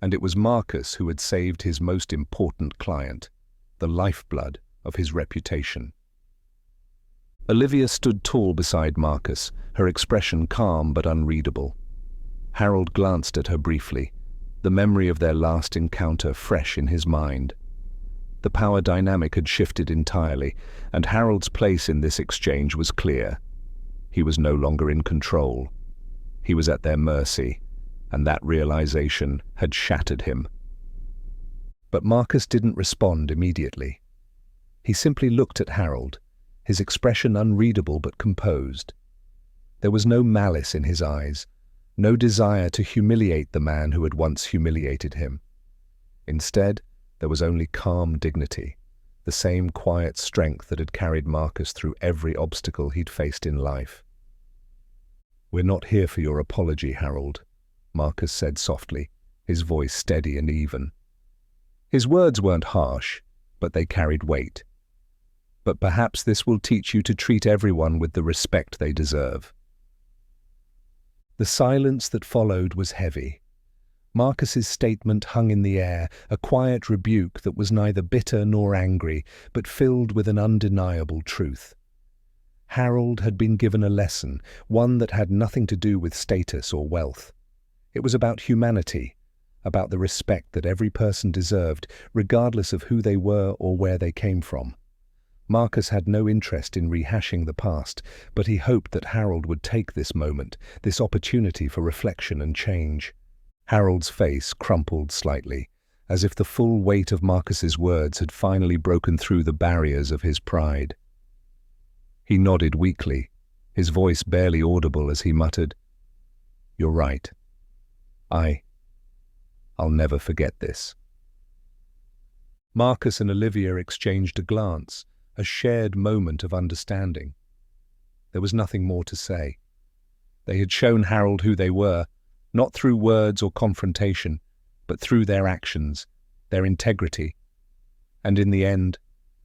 and it was Marcus who had saved his most important client, the lifeblood of his reputation. Olivia stood tall beside Marcus, her expression calm but unreadable. Harold glanced at her briefly, the memory of their last encounter fresh in his mind. The power dynamic had shifted entirely, and Harold's place in this exchange was clear. He was no longer in control. He was at their mercy, and that realization had shattered him. But Marcus didn't respond immediately. He simply looked at Harold, his expression unreadable but composed. There was no malice in his eyes, no desire to humiliate the man who had once humiliated him. Instead, there was only calm dignity, the same quiet strength that had carried Marcus through every obstacle he'd faced in life. "We're not here for your apology, Harold," Marcus said softly, his voice steady and even. His words weren't harsh, but they carried weight. but perhaps this will teach you to treat everyone with the respect they deserve." The silence that followed was heavy. Marcus's statement hung in the air, a quiet rebuke that was neither bitter nor angry, but filled with an undeniable truth. Harold had been given a lesson, one that had nothing to do with status or wealth. It was about humanity, about the respect that every person deserved, regardless of who they were or where they came from. Marcus had no interest in rehashing the past, but he hoped that Harold would take this moment, this opportunity for reflection and change. Harold's face crumpled slightly, as if the full weight of Marcus's words had finally broken through the barriers of his pride. He nodded weakly, his voice barely audible as he muttered, "You're right. I'll never forget this." Marcus and Olivia exchanged a glance, a shared moment of understanding. There was nothing more to say. They had shown Harold who they were, not through words or confrontation, but through their actions, their integrity. And in the end,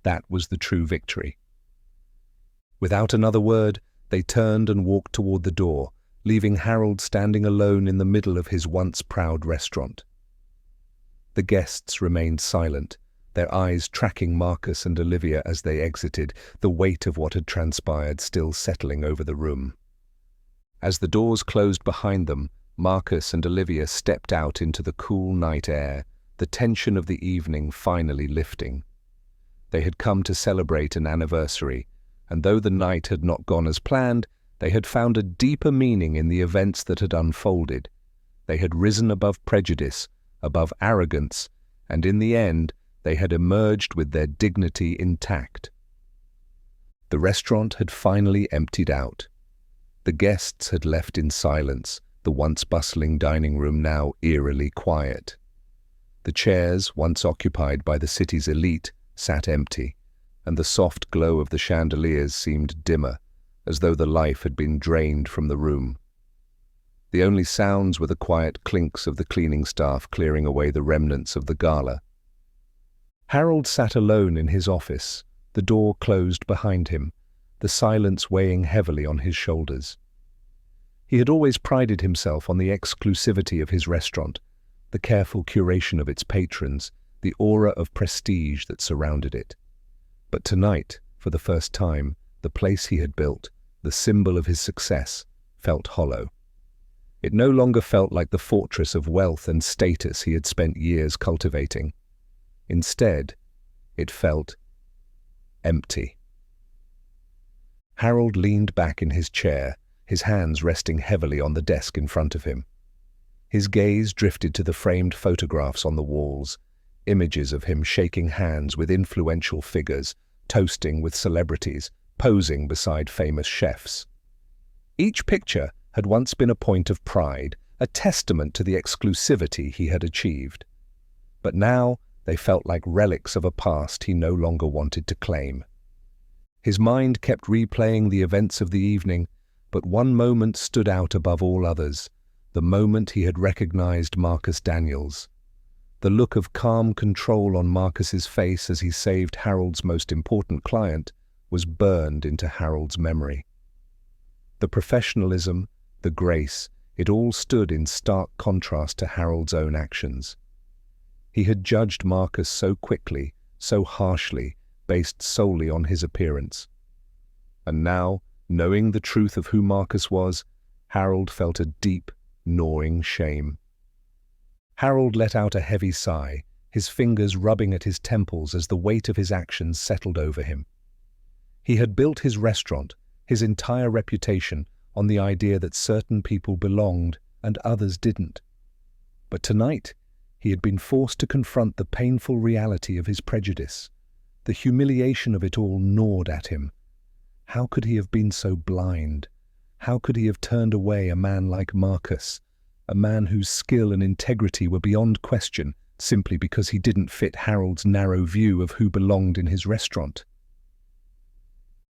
that was the true victory. Without another word, they turned and walked toward the door, leaving Harold standing alone in the middle of his once proud restaurant. The guests remained silent, their eyes tracking Marcus and Olivia as they exited, the weight of what had transpired still settling over the room. As the doors closed behind them, Marcus and Olivia stepped out into the cool night air, the tension of the evening finally lifting. They had come to celebrate an anniversary, and though the night had not gone as planned, they had found a deeper meaning in the events that had unfolded. They had risen above prejudice, above arrogance, and in the end, they had emerged with their dignity intact. The restaurant had finally emptied out. The guests had left in silence, the once bustling dining room now eerily quiet. The chairs, once occupied by the city's elite, sat empty, and the soft glow of the chandeliers seemed dimmer, as though the life had been drained from the room. The only sounds were the quiet clinks of the cleaning staff clearing away the remnants of the gala. Harold sat alone in his office, the door closed behind him, the silence weighing heavily on his shoulders. He had always prided himself on the exclusivity of his restaurant, the careful curation of its patrons, the aura of prestige that surrounded it. But tonight, for the first time, the place he had built, the symbol of his success, felt hollow. It no longer felt like the fortress of wealth and status he had spent years cultivating. Instead, it felt empty. Harold leaned back in his chair, his hands resting heavily on the desk in front of him. His gaze drifted to the framed photographs on the walls, images of him shaking hands with influential figures, toasting with celebrities, posing beside famous chefs. Each picture had once been a point of pride, a testament to the exclusivity he had achieved. But now they felt like relics of a past he no longer wanted to claim. His mind kept replaying the events of the evening, but one moment stood out above all others, the moment he had recognized Marcus Daniels. The look of calm control on Marcus's face as he saved Harold's most important client was burned into Harold's memory. The professionalism, the grace, it all stood in stark contrast to Harold's own actions. He had judged Marcus so quickly, so harshly, based solely on his appearance. And now, knowing the truth of who Marcus was, Harold felt a deep, gnawing shame. Harold let out a heavy sigh, his fingers rubbing at his temples as the weight of his actions settled over him. He had built his restaurant, his entire reputation, on the idea that certain people belonged and others didn't. But tonight, he had been forced to confront the painful reality of his prejudice. The humiliation of it all gnawed at him. How could he have been so blind? How could he have turned away a man like Marcus, a man whose skill and integrity were beyond question, simply because he didn't fit Harold's narrow view of who belonged in his restaurant?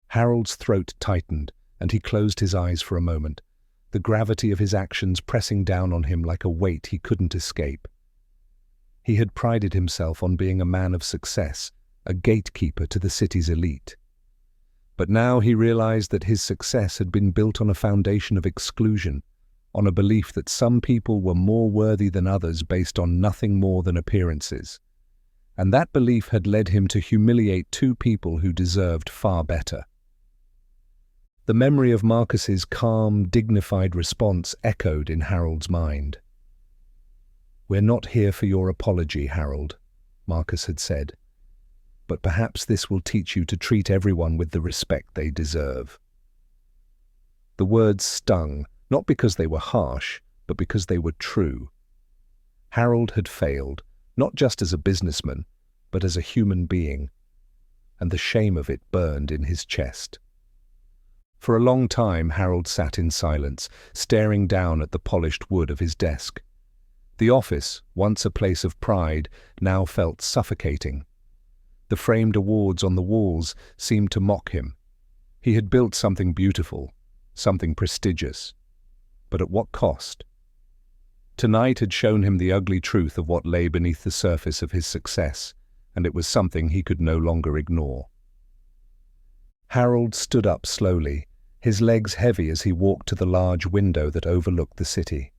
Harold's throat tightened, and he closed his eyes for a moment, the gravity of his actions pressing down on him like a weight he couldn't escape. He had prided himself on being a man of success, a gatekeeper to the city's elite. But now he realized that his success had been built on a foundation of exclusion, on a belief that some people were more worthy than others based on nothing more than appearances. And that belief had led him to humiliate two people who deserved far better. The memory of Marcus's calm, dignified response echoed in Harold's mind. "We're not here for your apology, Harold," Marcus had said. "But perhaps this will teach you to treat everyone with the respect they deserve." The words stung, not because they were harsh, but because they were true. Harold had failed, not just as a businessman, but as a human being, and the shame of it burned in his chest. For a long time, Harold sat in silence, staring down at the polished wood of his desk. The office, once a place of pride, now felt suffocating. The framed awards on the walls seemed to mock him. He had built something beautiful, something prestigious. But at what cost? Tonight had shown him the ugly truth of what lay beneath the surface of his success, and it was something he could no longer ignore. Harold stood up slowly, his legs heavy as he walked to the large window that overlooked the city.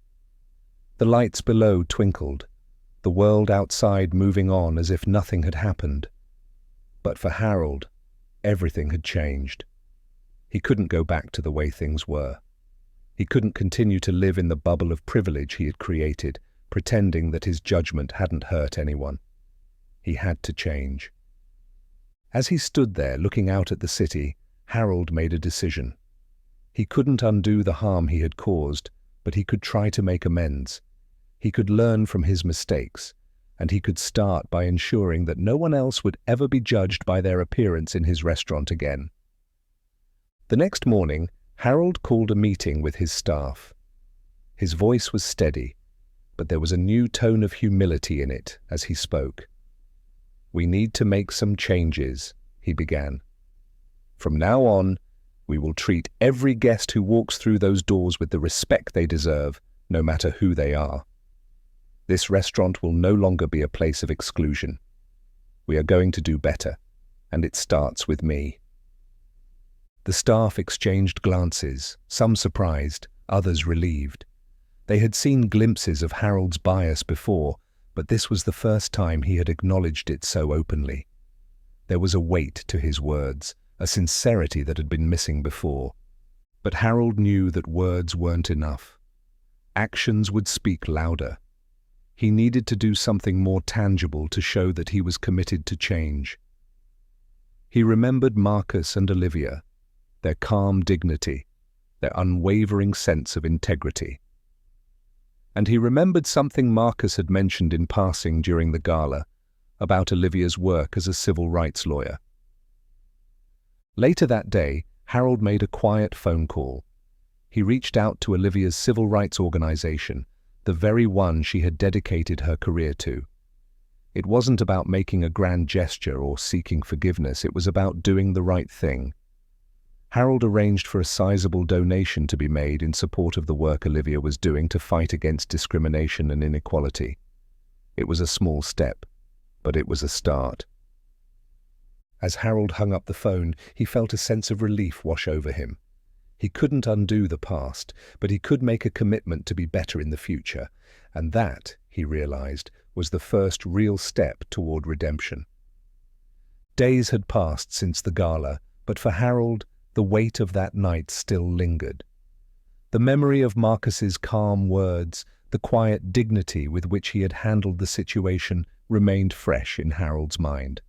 The lights below twinkled, the world outside moving on as if nothing had happened. But for Harold, everything had changed. He couldn't go back to the way things were. He couldn't continue to live in the bubble of privilege he had created, pretending that his judgment hadn't hurt anyone. He had to change. As he stood there looking out at the city, Harold made a decision. He couldn't undo the harm he had caused, but he could try to make amends. He could learn from his mistakes, and he could start by ensuring that no one else would ever be judged by their appearance in his restaurant again. The next morning, Harold called a meeting with his staff. His voice was steady, but there was a new tone of humility in it as he spoke. "We need to make some changes," he began. "From now on, we will treat every guest who walks through those doors with the respect they deserve, no matter who they are. This restaurant will no longer be a place of exclusion. We are going to do better, and it starts with me." The staff exchanged glances, some surprised, others relieved. They had seen glimpses of Harold's bias before, but this was the first time he had acknowledged it so openly. There was a weight to his words, a sincerity that had been missing before. But Harold knew that words weren't enough. Actions would speak louder. He needed to do something more tangible to show that he was committed to change. He remembered Marcus and Olivia, their calm dignity, their unwavering sense of integrity. And he remembered something Marcus had mentioned in passing during the gala about Olivia's work as a civil rights lawyer. Later that day, Harold made a quiet phone call. He reached out to Olivia's civil rights organization, the very one she had dedicated her career to. It wasn't about making a grand gesture or seeking forgiveness, it was about doing the right thing. Harold arranged for a sizable donation to be made in support of the work Olivia was doing to fight against discrimination and inequality. It was a small step, but it was a start. As Harold hung up the phone, he felt a sense of relief wash over him. He couldn't undo the past, but he could make a commitment to be better in the future, and that, he realized, was the first real step toward redemption. Days had passed since the gala, but for Harold, the weight of that night still lingered. The memory of Marcus's calm words, the quiet dignity with which he had handled the situation, remained fresh in Harold's mind.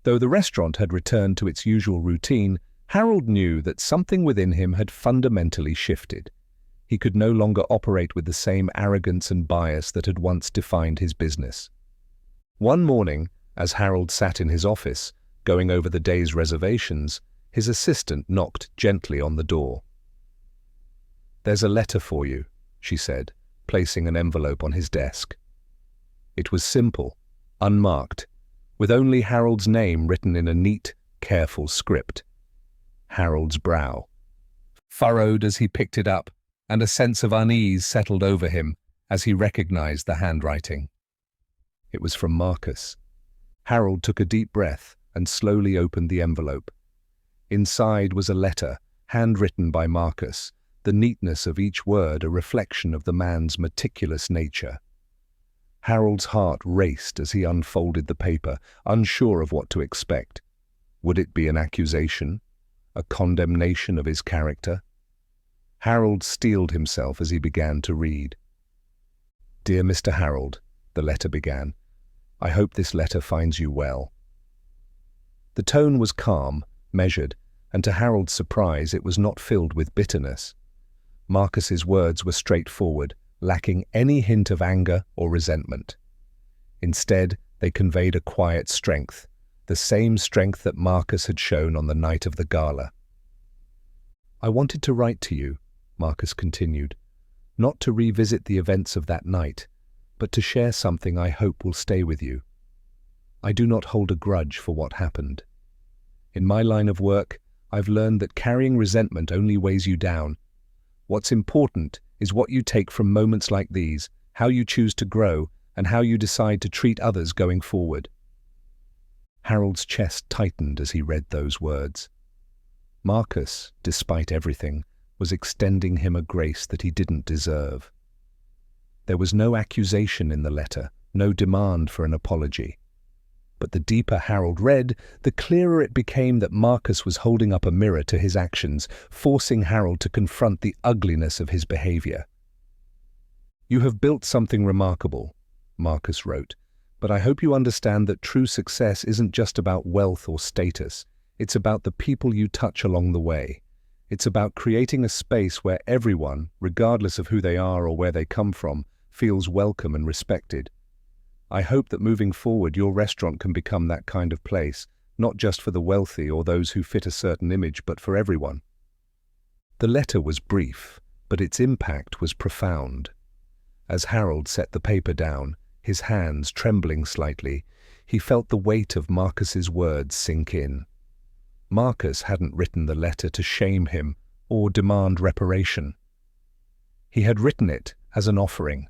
Though the restaurant had returned to its usual routine, Harold knew that something within him had fundamentally shifted. He could no longer operate with the same arrogance and bias that had once defined his business. One morning, as Harold sat in his office, going over the day's reservations, his assistant knocked gently on the door. "There's a letter for you," she said, placing an envelope on his desk. It was simple, unmarked, with only Harold's name written in a neat, careful script. Harold's brow furrowed as he picked it up, and a sense of unease settled over him as he recognized the handwriting. It was from Marcus. Harold took a deep breath and slowly opened the envelope. Inside was a letter, handwritten by Marcus, the neatness of each word a reflection of the man's meticulous nature. Harold's heart raced as he unfolded the paper, unsure of what to expect. Would it be an accusation? A condemnation of his character? Harold steeled himself as he began to read. "Dear Mr. Harold," the letter began, "I hope this letter finds you well." The tone was calm, measured, and to Harold's surprise it was not filled with bitterness. Marcus's words were straightforward, lacking any hint of anger or resentment. Instead, they conveyed a quiet strength, the same strength that Marcus had shown on the night of the gala. "I wanted to write to you," Marcus continued, "not to revisit the events of that night, but to share something I hope will stay with you. I do not hold a grudge for what happened. In my line of work, I've learned that carrying resentment only weighs you down. What's important is what you take from moments like these, how you choose to grow, and how you decide to treat others going forward." Harold's chest tightened as he read those words. Marcus, despite everything, was extending him a grace that he didn't deserve. There was no accusation in the letter, no demand for an apology. But the deeper Harold read, the clearer it became that Marcus was holding up a mirror to his actions, forcing Harold to confront the ugliness of his behavior. "You have built something remarkable," Marcus wrote, "but I hope you understand that true success isn't just about wealth or status. It's about the people you touch along the way. It's about creating a space where everyone, regardless of who they are or where they come from, feels welcome and respected. I hope that moving forward your restaurant can become that kind of place, not just for the wealthy or those who fit a certain image, but for everyone." The letter was brief, but its impact was profound. As Harold set the paper down, his hands trembling slightly, he felt the weight of Marcus's words sink in. Marcus hadn't written the letter to shame him or demand reparation. He had written it as an offering,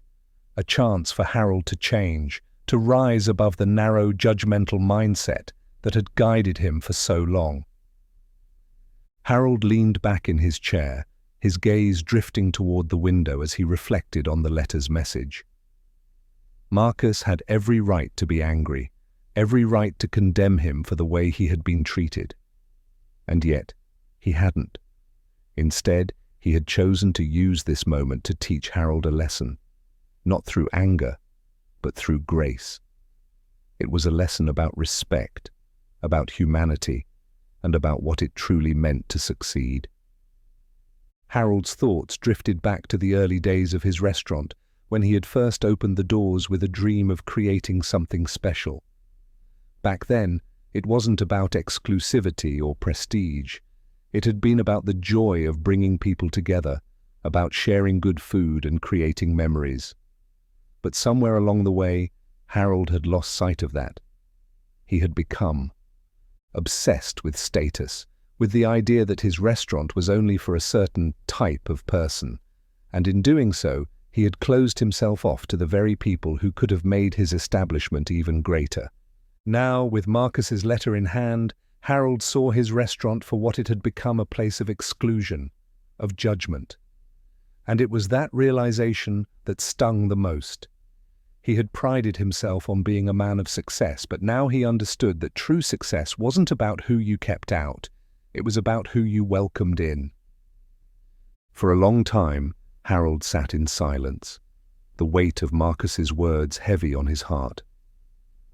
a chance for Harold to change, to rise above the narrow, judgmental mindset that had guided him for so long. Harold leaned back in his chair, his gaze drifting toward the window as he reflected on the letter's message. Marcus had every right to be angry, every right to condemn him for the way he had been treated. And yet, he hadn't. Instead, he had chosen to use this moment to teach Harold a lesson, not through anger, but through grace. It was a lesson about respect, about humanity, and about what it truly meant to succeed. Harold's thoughts drifted back to the early days of his restaurant, when he had first opened the doors with a dream of creating something special. Back then, it wasn't about exclusivity or prestige. It had been about the joy of bringing people together, about sharing good food and creating memories. But somewhere along the way, Harold had lost sight of that. He had become obsessed with status, with the idea that his restaurant was only for a certain type of person, and in doing so, he had closed himself off to the very people who could have made his establishment even greater. Now, with Marcus's letter in hand, Harold saw his restaurant for what it had become, a place of exclusion, of judgment. And it was that realization that stung the most. He had prided himself on being a man of success, but now he understood that true success wasn't about who you kept out, it was about who you welcomed in. For a long time, Harold sat in silence, the weight of Marcus's words heavy on his heart.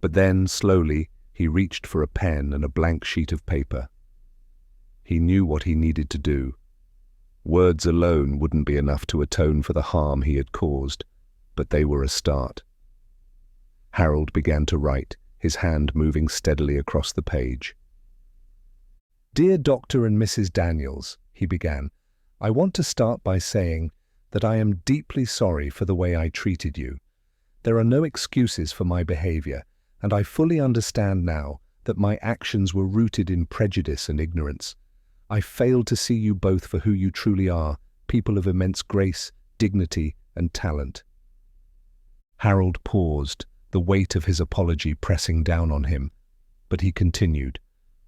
But then, slowly, he reached for a pen and a blank sheet of paper. He knew what he needed to do. Words alone wouldn't be enough to atone for the harm he had caused, but they were a start. Harold began to write, his hand moving steadily across the page. "Dear Dr. and Mrs. Daniels," he began, "I want to start by saying that I am deeply sorry for the way I treated you. There are no excuses for my behavior, and I fully understand now that my actions were rooted in prejudice and ignorance. I failed to see you both for who you truly are, people of immense grace, dignity, and talent." Harold paused, the weight of his apology pressing down on him, but he continued,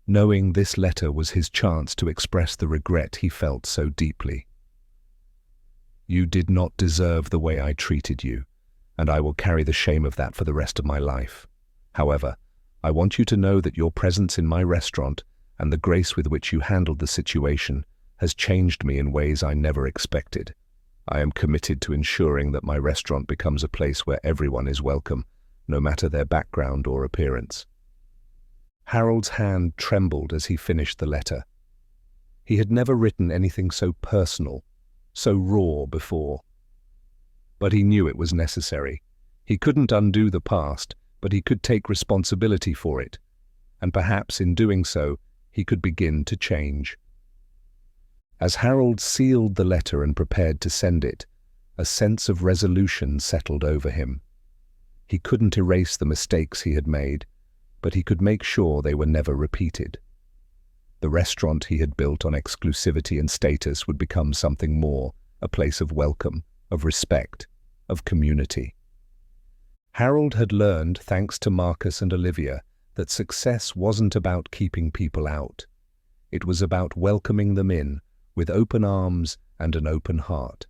knowing this letter was his chance to express the regret he felt so deeply. "You did not deserve the way I treated you, and I will carry the shame of that for the rest of my life. However, I want you to know that your presence in my restaurant and the grace with which you handled the situation has changed me in ways I never expected. I am committed to ensuring that my restaurant becomes a place where everyone is welcome, no matter their background or appearance." Harold's hand trembled as he finished the letter. He had never written anything so personal, so raw before. But he knew it was necessary. He couldn't undo the past, but he could take responsibility for it, and perhaps in doing so, he could begin to change. As Harold sealed the letter and prepared to send it, a sense of resolution settled over him. He couldn't erase the mistakes he had made, but he could make sure they were never repeated. The restaurant he had built on exclusivity and status would become something more, a place of welcome, of respect, of community. Harold had learned, thanks to Marcus and Olivia, that success wasn't about keeping people out. It was about welcoming them in, with open arms and an open heart.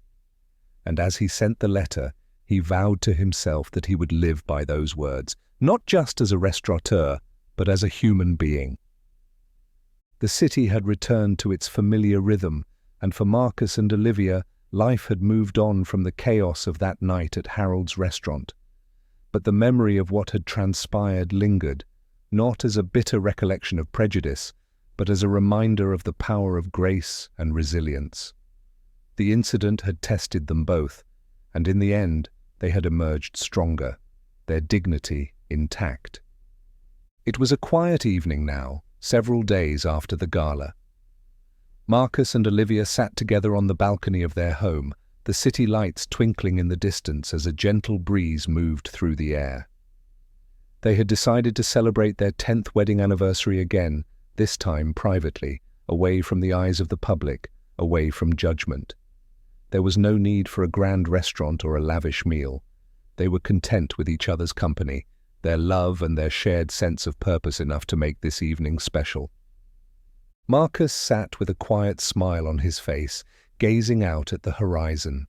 And as he sent the letter, he vowed to himself that he would live by those words, not just as a restaurateur, but as a human being. The city had returned to its familiar rhythm, and for Marcus and Olivia, life had moved on from the chaos of that night at Harold's restaurant. But the memory of what had transpired lingered, not as a bitter recollection of prejudice, but as a reminder of the power of grace and resilience. The incident had tested them both, and in the end, they had emerged stronger, their dignity intact. It was a quiet evening now, several days after the gala. Marcus and Olivia sat together on the balcony of their home, the city lights twinkling in the distance as a gentle breeze moved through the air. They had decided to celebrate their 10th wedding anniversary again, this time privately, away from the eyes of the public, away from judgment. There was no need for a grand restaurant or a lavish meal. They were content with each other's company, their love and their shared sense of purpose enough to make this evening special. Marcus sat with a quiet smile on his face, gazing out at the horizon.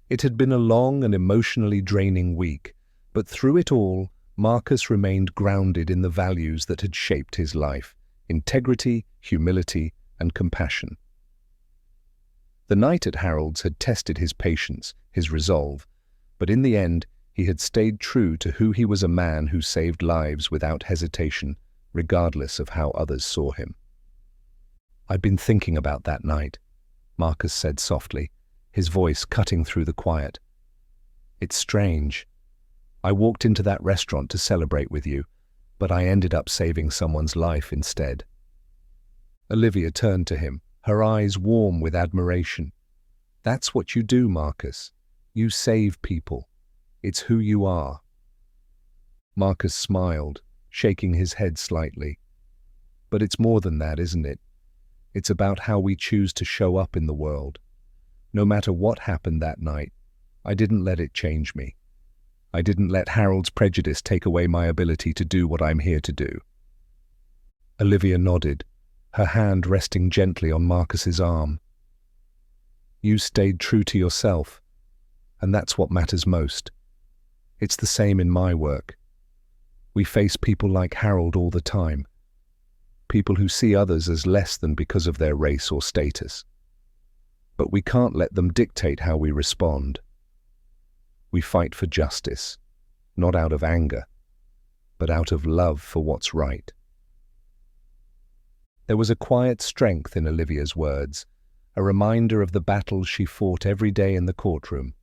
It had been a long and emotionally draining week, but through it all, Marcus remained grounded in the values that had shaped his life: integrity, humility, and compassion. The night at Harold's had tested his patience, his resolve, but in the end, he had stayed true to who he was: a man who saved lives without hesitation, regardless of how others saw him. "I'd been thinking about that night," Marcus said softly, his voice cutting through the quiet. "It's strange. I walked into that restaurant to celebrate with you, but I ended up saving someone's life instead." Olivia turned to him, her eyes warm with admiration. "That's what you do, Marcus. You save people. It's who you are." Marcus smiled, shaking his head slightly. "But it's more than that, isn't it? It's about how we choose to show up in the world. No matter what happened that night, I didn't let it change me. I didn't let Harold's prejudice take away my ability to do what I'm here to do." Olivia nodded, her hand resting gently on Marcus's arm. "You stayed true to yourself, and that's what matters most. It's the same in my work. We face people like Harold all the time, people who see others as less than because of their race or status. But we can't let them dictate how we respond. We fight for justice, not out of anger, but out of love for what's right." There was a quiet strength in Olivia's words, a reminder of the battles she fought every day in the courtroom.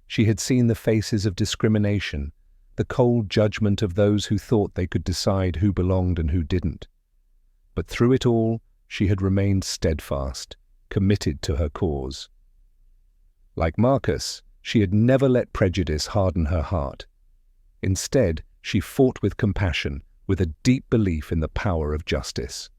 She had seen the faces of discrimination, the cold judgment of those who thought they could decide who belonged and who didn't. But through it all, she had remained steadfast, committed to her cause. Like Marcus, she had never let prejudice harden her heart. Instead, she fought with compassion, with a deep belief in the power of justice.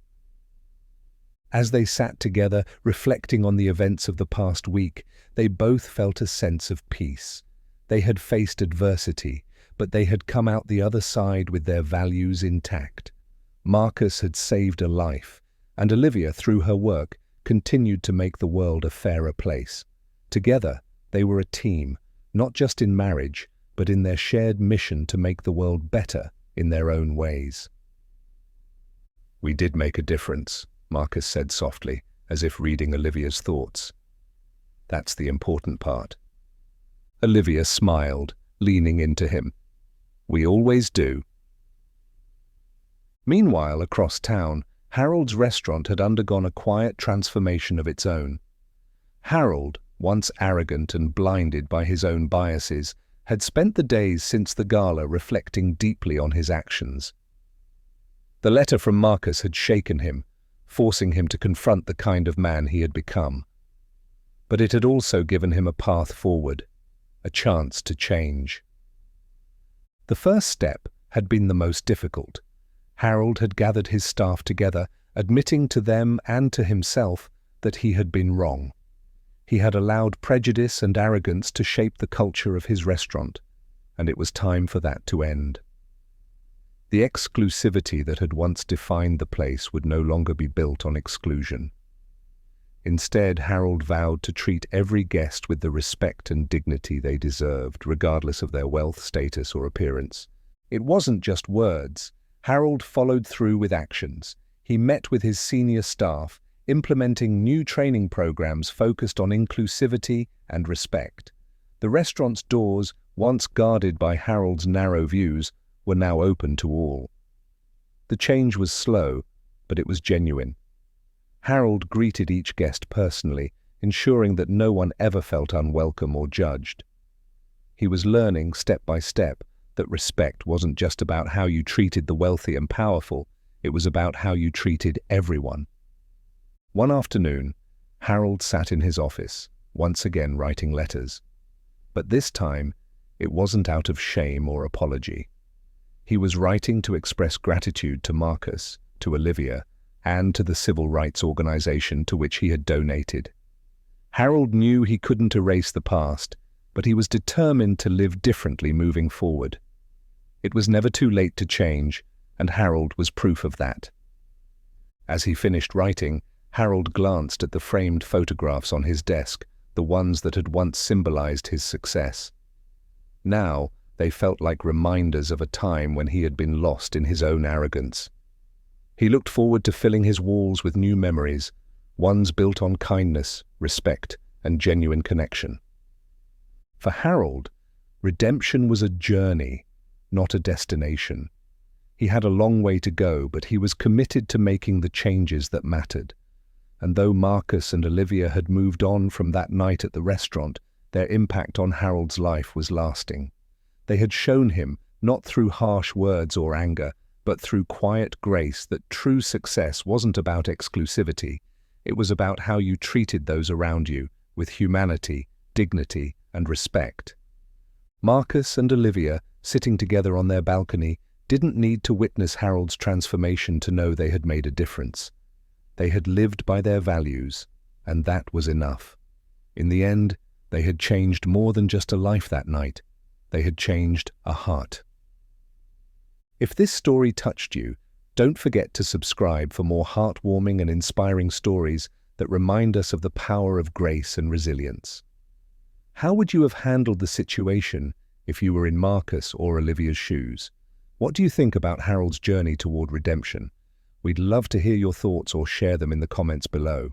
As they sat together, reflecting on the events of the past week, they both felt a sense of peace. They had faced adversity, but they had come out the other side with their values intact. Marcus had saved a life, and Olivia, through her work, continued to make the world a fairer place. Together, they were a team, not just in marriage, but in their shared mission to make the world better in their own ways. "We did make a difference," Marcus said softly, as if reading Olivia's thoughts. "That's the important part." Olivia smiled, leaning into him. "We always do." Meanwhile, across town, Harold's restaurant had undergone a quiet transformation of its own. Harold, once arrogant and blinded by his own biases, had spent the days since the gala reflecting deeply on his actions. The letter from Marcus had shaken him, forcing him to confront the kind of man he had become. But it had also given him a path forward, a chance to change. The first step had been the most difficult. Harold had gathered his staff together, admitting to them and to himself that he had been wrong. He had allowed prejudice and arrogance to shape the culture of his restaurant, and it was time for that to end. The exclusivity that had once defined the place would no longer be built on exclusion. Instead, Harold vowed to treat every guest with the respect and dignity they deserved, regardless of their wealth, status, or appearance. It wasn't just words. Harold followed through with actions. He met with his senior staff, implementing new training programs focused on inclusivity and respect. The restaurant's doors, once guarded by Harold's narrow views, were now open to all. The change was slow, but it was genuine. Harold greeted each guest personally, ensuring that no one ever felt unwelcome or judged. He was learning, step by step, that respect wasn't just about how you treated the wealthy and powerful, it was about how you treated everyone. One afternoon, Harold sat in his office, once again writing letters. But this time, it wasn't out of shame or apology. He was writing to express gratitude to Marcus, to Olivia, and to the civil rights organization to which he had donated. Harold knew he couldn't erase the past, but he was determined to live differently moving forward. It was never too late to change, and Harold was proof of that. As he finished writing, Harold glanced at the framed photographs on his desk, the ones that had once symbolized his success. Now, they felt like reminders of a time when he had been lost in his own arrogance. He looked forward to filling his walls with new memories, ones built on kindness, respect, and genuine connection. For Harold, redemption was a journey, not a destination. He had a long way to go, but he was committed to making the changes that mattered. And though Marcus and Olivia had moved on from that night at the restaurant, their impact on Harold's life was lasting. They had shown him, not through harsh words or anger, but through quiet grace, that true success wasn't about exclusivity. It was about how you treated those around you, with humanity, dignity, and respect. Marcus and Olivia, sitting together on their balcony, didn't need to witness Harold's transformation to know they had made a difference. They had lived by their values, and that was enough. In the end, they had changed more than just a life that night. They had changed a heart. If this story touched you, don't forget to subscribe for more heartwarming and inspiring stories that remind us of the power of grace and resilience. How would you have handled the situation if you were in Marcus or Olivia's shoes? What do you think about Harold's journey toward redemption? We'd love to hear your thoughts or share them in the comments below.